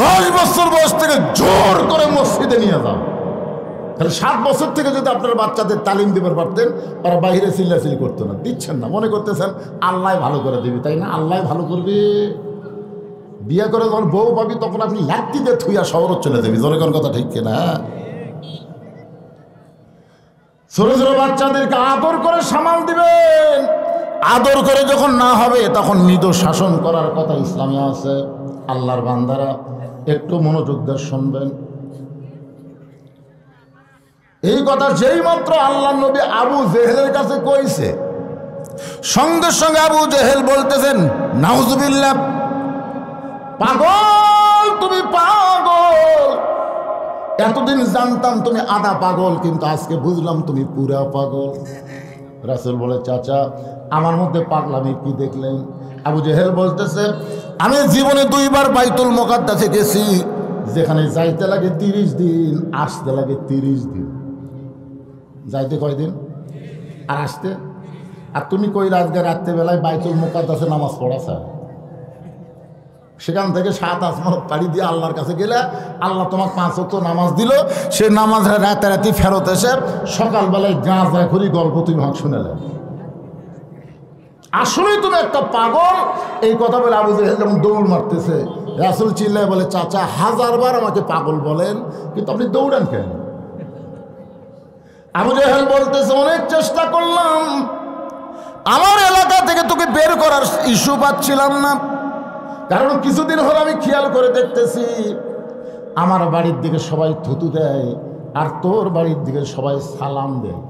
10 বছর বয়স থেকে জোর করে মসজিদে নিয়ে যাও। তাহলে 7 বছর থেকে যদি আপনার বাচ্চাদের তালিম দিতে পারতেন, তারা বাইরে চিল্লাচিল্লি করতো না। দিচ্ছেন না, মনে করতেছেন আল্লাহ ভালো করে দিবি, তাই না? আল্লাহ ভালো করবে। বিয়ে করে যখন বউ পাবি তখন আপনি লাঠি দিয়ে থুইয়া শহর চলে যাবি। জনগণ কথা ঠিক কিনা? ছোট ছোট বাচ্চাদেরকে আদর করে সামাল দিবেন। আদর করে যখন না হবে তখন নির্দোষ শাসন করার কথা ইসলামে আছে। আল্লাহর বান্দারা একটু মনোযোগ দিয়ে শুনবেন। এই কথা যেই মাত্র আল্লাহ নবী আবু জেহেলের কাছে কইছে, সঙ্গে সঙ্গে আবু জেহেল বলতেছেন নাউজুবিল্লাহ, পাগল তুমি পাগল। এতদিন জানতাম তুমি আধা পাগল, কিন্তু আজকে বুঝলাম তুমি পুরা পাগল। রাসূল বলে চাচা আমার মধ্যে পাগলামি কি দেখলেন? আবু জেহেল বলতেছে আমি জীবনে 2 বার বাইতুল মুকাদ্দাসে গেছি, যেখানে যাইতে লাগে 30 দিন, আসতে লাগে 30 দিন। যাইতে কয়দিন আর আসতে? আর তুমি কই আজকে রাত্রেবেলায় বাইতুল মুকাদ্দাসে নামাজ পড়াছা? সেখান থেকে 7 আসমান পাড়ি দিয়ে আল্লাহর কাছে গেলে আল্লাহ তোমার 5 ওয়াক্ত নামাজ দিল। সে নামাজ রাতারাতি ফেরত এসে সকালবেলায় গাঁজা খড়ি গল্প তুমি ভাগ শুনেলে। আসলেই তুমি একটা পাগল। এই কথা বলে আবু জেহেল যেমন দৌড় মারতেছে, রাসূল চিল্লায় বলে চাচা 1000 বার আমাকে পাগল বলেন, কিন্তু আপনি দৌড়ান কেন? আবু জেহেল বলতেছে অনেক চেষ্টা করলাম, আমার এলাকা থেকে তোকে বের করার ইস্যু পাচ্ছিলাম না। কারণ কিছুদিন হলো আমি খেয়াল করে দেখতেছি আমার বাড়ির দিকে সবাই থুতু দেয় আর তোর বাড়ির দিকে সবাই সালাম দেয়।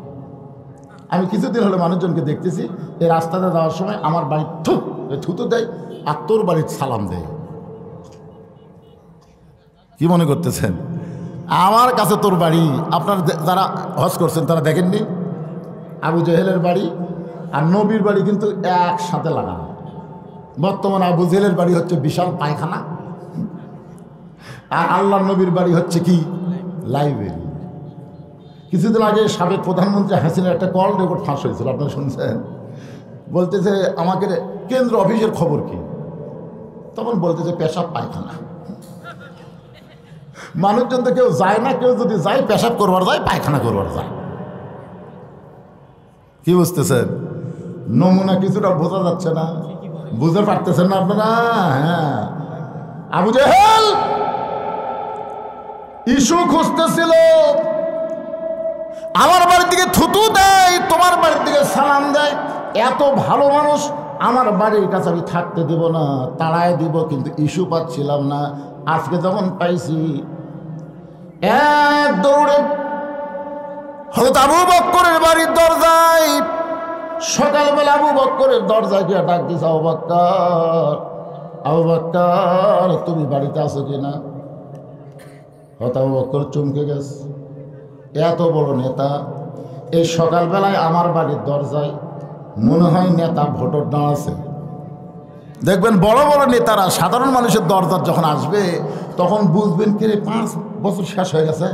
আমি কিছুদিন হলো মানুষজনকে দেখতেছি এই রাস্তাতে যাওয়ার সময় আমার বাড়ির থুতু দেয় আর তোর বাড়ির সালাম দেয়। কি মনে করতেছেন? আমার কাছে তোর বাড়ি, আপনার যারা হজ করছেন তারা দেখেননি আবু জেহেলের বাড়ি আর নবীর বাড়ি কিন্তু একসাথে লাগানো। বর্তমানে আবু জেহেলের বাড়ি হচ্ছে বিশাল পায়খানা, আর আল্লাহ নবীর বাড়ি হচ্ছে কি লাইব্রেরি। কিছুদিন আগে সাবেক প্রধানমন্ত্রী হাসিনার একটা কল রেকর্ড ফাঁস হয়েছিল, আপনারা শুনছেন? বলতেছে আমাকে কেন্দ্র অফিসের খবর কি, তখন বলতেছে পেশাব পায়খানা। মানুষজন তো কেউ যায় না, কেউ যদি যায় পেশাব করবার যায়, পায়খানা করবার যায়। কি বুঝতেছেন? নমুনা কিছুটা বোঝা যাচ্ছে না? বুঝতে পারতেছেন না আপনারা? হ্যাঁ, আবু জেহেল ইস্যু খুঁজতেছিল, আমার বাড়ির দিকে থুতু দেয়, তোমার বাড়ির দিকে সালাম দেয়। এত ভালো মানুষ, আমার বাড়ির কাছে আমি থাকতে দেব না, তাড়ায় দিব, কিন্তু ইস্যু পাচ্ছিলাম না। আজকে যখন পাইছি এক দৌড়ে হযরত আবু বকরের বাড়ির দরজায়, সকালবেলা আবু বকরের দরজায় গিয়ে ডাক দিছে, আবু বকর, আবু বকর তুমি বাড়িতে আছো কিনা? হযরত আবু বকর চমকে গেছে। এত বড় নেতা এই সকালবেলায় আমার বাড়ির দরজায়, মনে হয় নেতা ভোটার দাঁড়াচ্ছে। দেখবেন বড় বড় নেতারা সাধারণ মানুষের দরজার যখন আসবে তখন বুঝবেন কি 5 বছর শেষ হয়ে গেছে।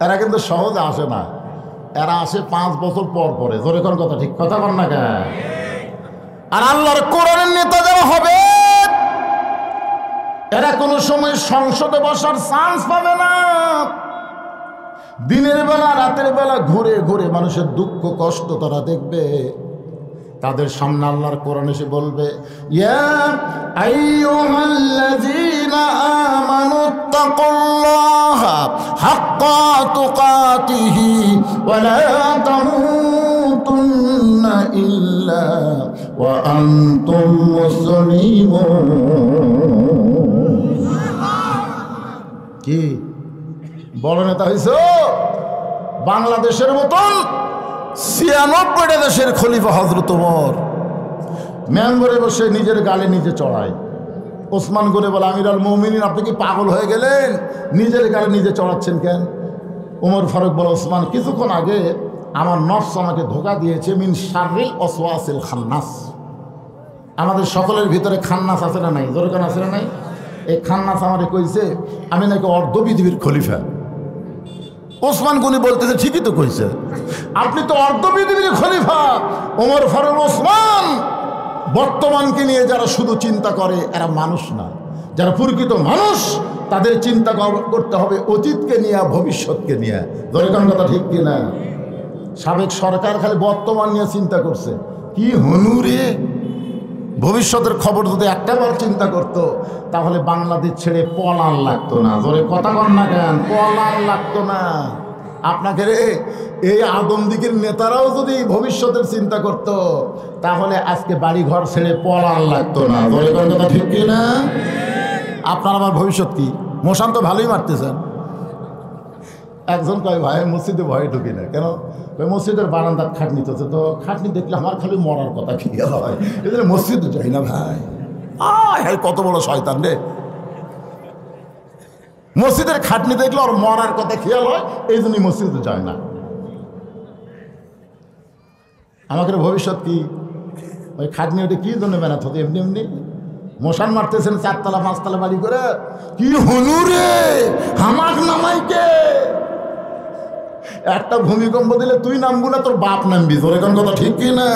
এরা কিন্তু সহজে আসে না, এরা আসে 5 বছর পর পরে। জোরে কোন কথা, ঠিক কথা বল না কেন? আর আল্লাহর কোরআনের নেতা যারা হবে এরা কোনো সময় সংসদে বসার চান্স পাবে না। দিনের বেলা রাতের বেলা ঘুরে ঘুরে মানুষের দুঃখ কষ্ট তারা দেখবে। তাদের সামনে আল্লাহর কোরআন এসে বলবে, ইয়া আইয়ুহাল্লাযীনা আমানুত্তাকুল্লাহা হাক্কা তুকাতিহি ওয়া লা তামুতুন্না ইল্লা ওয়া আনতুম মুসলিমুন। কি বড় নেতা হইছো? বাংলাদেশের মতন 96টা দেশের খলিফা হযরত ওমর মেম্বরে বসে নিজের গালে নিজে চড়ায়। ওসমান গনে বলে, আমির আল মুমিনিন, আপনি কি পাগল হয়ে গেলেন? নিজের গালে নিজে চড়াচ্ছেন কেন? ওমর ফারুক বলে, ওসমান, কিছুক্ষণ আগে আমার নফস আমাকে ধোঁকা দিয়েছে, মিন শাররিল ওয়াসওয়াসিল খান্নাস। আমাদের সকলের ভিতরে খান্নাস আছে না নাই? জোরকান আছে না নাই? এই খান্নাস আমারে কইছে আমি নাকি অর্ধ পৃথিবীর খলিফা। ওসমান গনি বলতেছে, ঠিকই তো কইছে, আপনি তো অর্ধ পৃথিবীর খলিফা। ওমর ফারুক, ওসমান, বর্তমানকে নিয়ে যারা শুধু চিন্তা করে এরা মানুষ না। যারা প্রকৃত মানুষ তাদের চিন্তা করতে হবে অতীতকে নিয়ে, ভবিষ্যৎকে নিয়ে। দরকার কথা ঠিক কিনা? সাবেক সরকার খালি বর্তমান নিয়ে চিন্তা করছে। কি হনুরে, ভবিষ্যতের খবর যদি একটাবার চিন্তা করত তাহলে বাংলাদেশ ছেড়ে পলান লাগতো না। ধরে কথা কন না কেন? পলান লাগতো না। আপনাকে রে এই আদমদিগের নেতারাও যদি ভবিষ্যতের চিন্তা করত তাহলে আজকে বাড়ি ঘর ছেড়ে পলান লাগতো না। ধরে কথা ঠিক কিনা? আপনার আমার ভবিষ্যৎ কি? মশান তো ভালোই মারতেছেন। একজন কয়, ভাই মসজিদে ভয়ে ঢুকি না কেন? মসজিদের বারান্দার খাটনি তো, তো খাটনি দেখলে আমার খালি মরার কথা খেয়াল হয়, এদের মসজিদে যাই না ভাই। হ্যাঁ, কত বড় শয়তান রে! মসজিদের খাটনি দেখলে ওর মরার কথা খেয়াল হয়, এই জন্যই মসজিদে যায় না। আমাদের ভবিষ্যৎ কি? ওই খাটনি ওটা কি জন্য মেনাত হতো? এমনি এমনি মশান মারতেছেন 4তলা 5তলা বাড়ি করে। কি হনু রে, হামাক নামাইকে একটা ভূমিকম্প দিলে তুই নামবো না, তোর বাপ নামবি। তোর এখন কথা ঠিক কি না?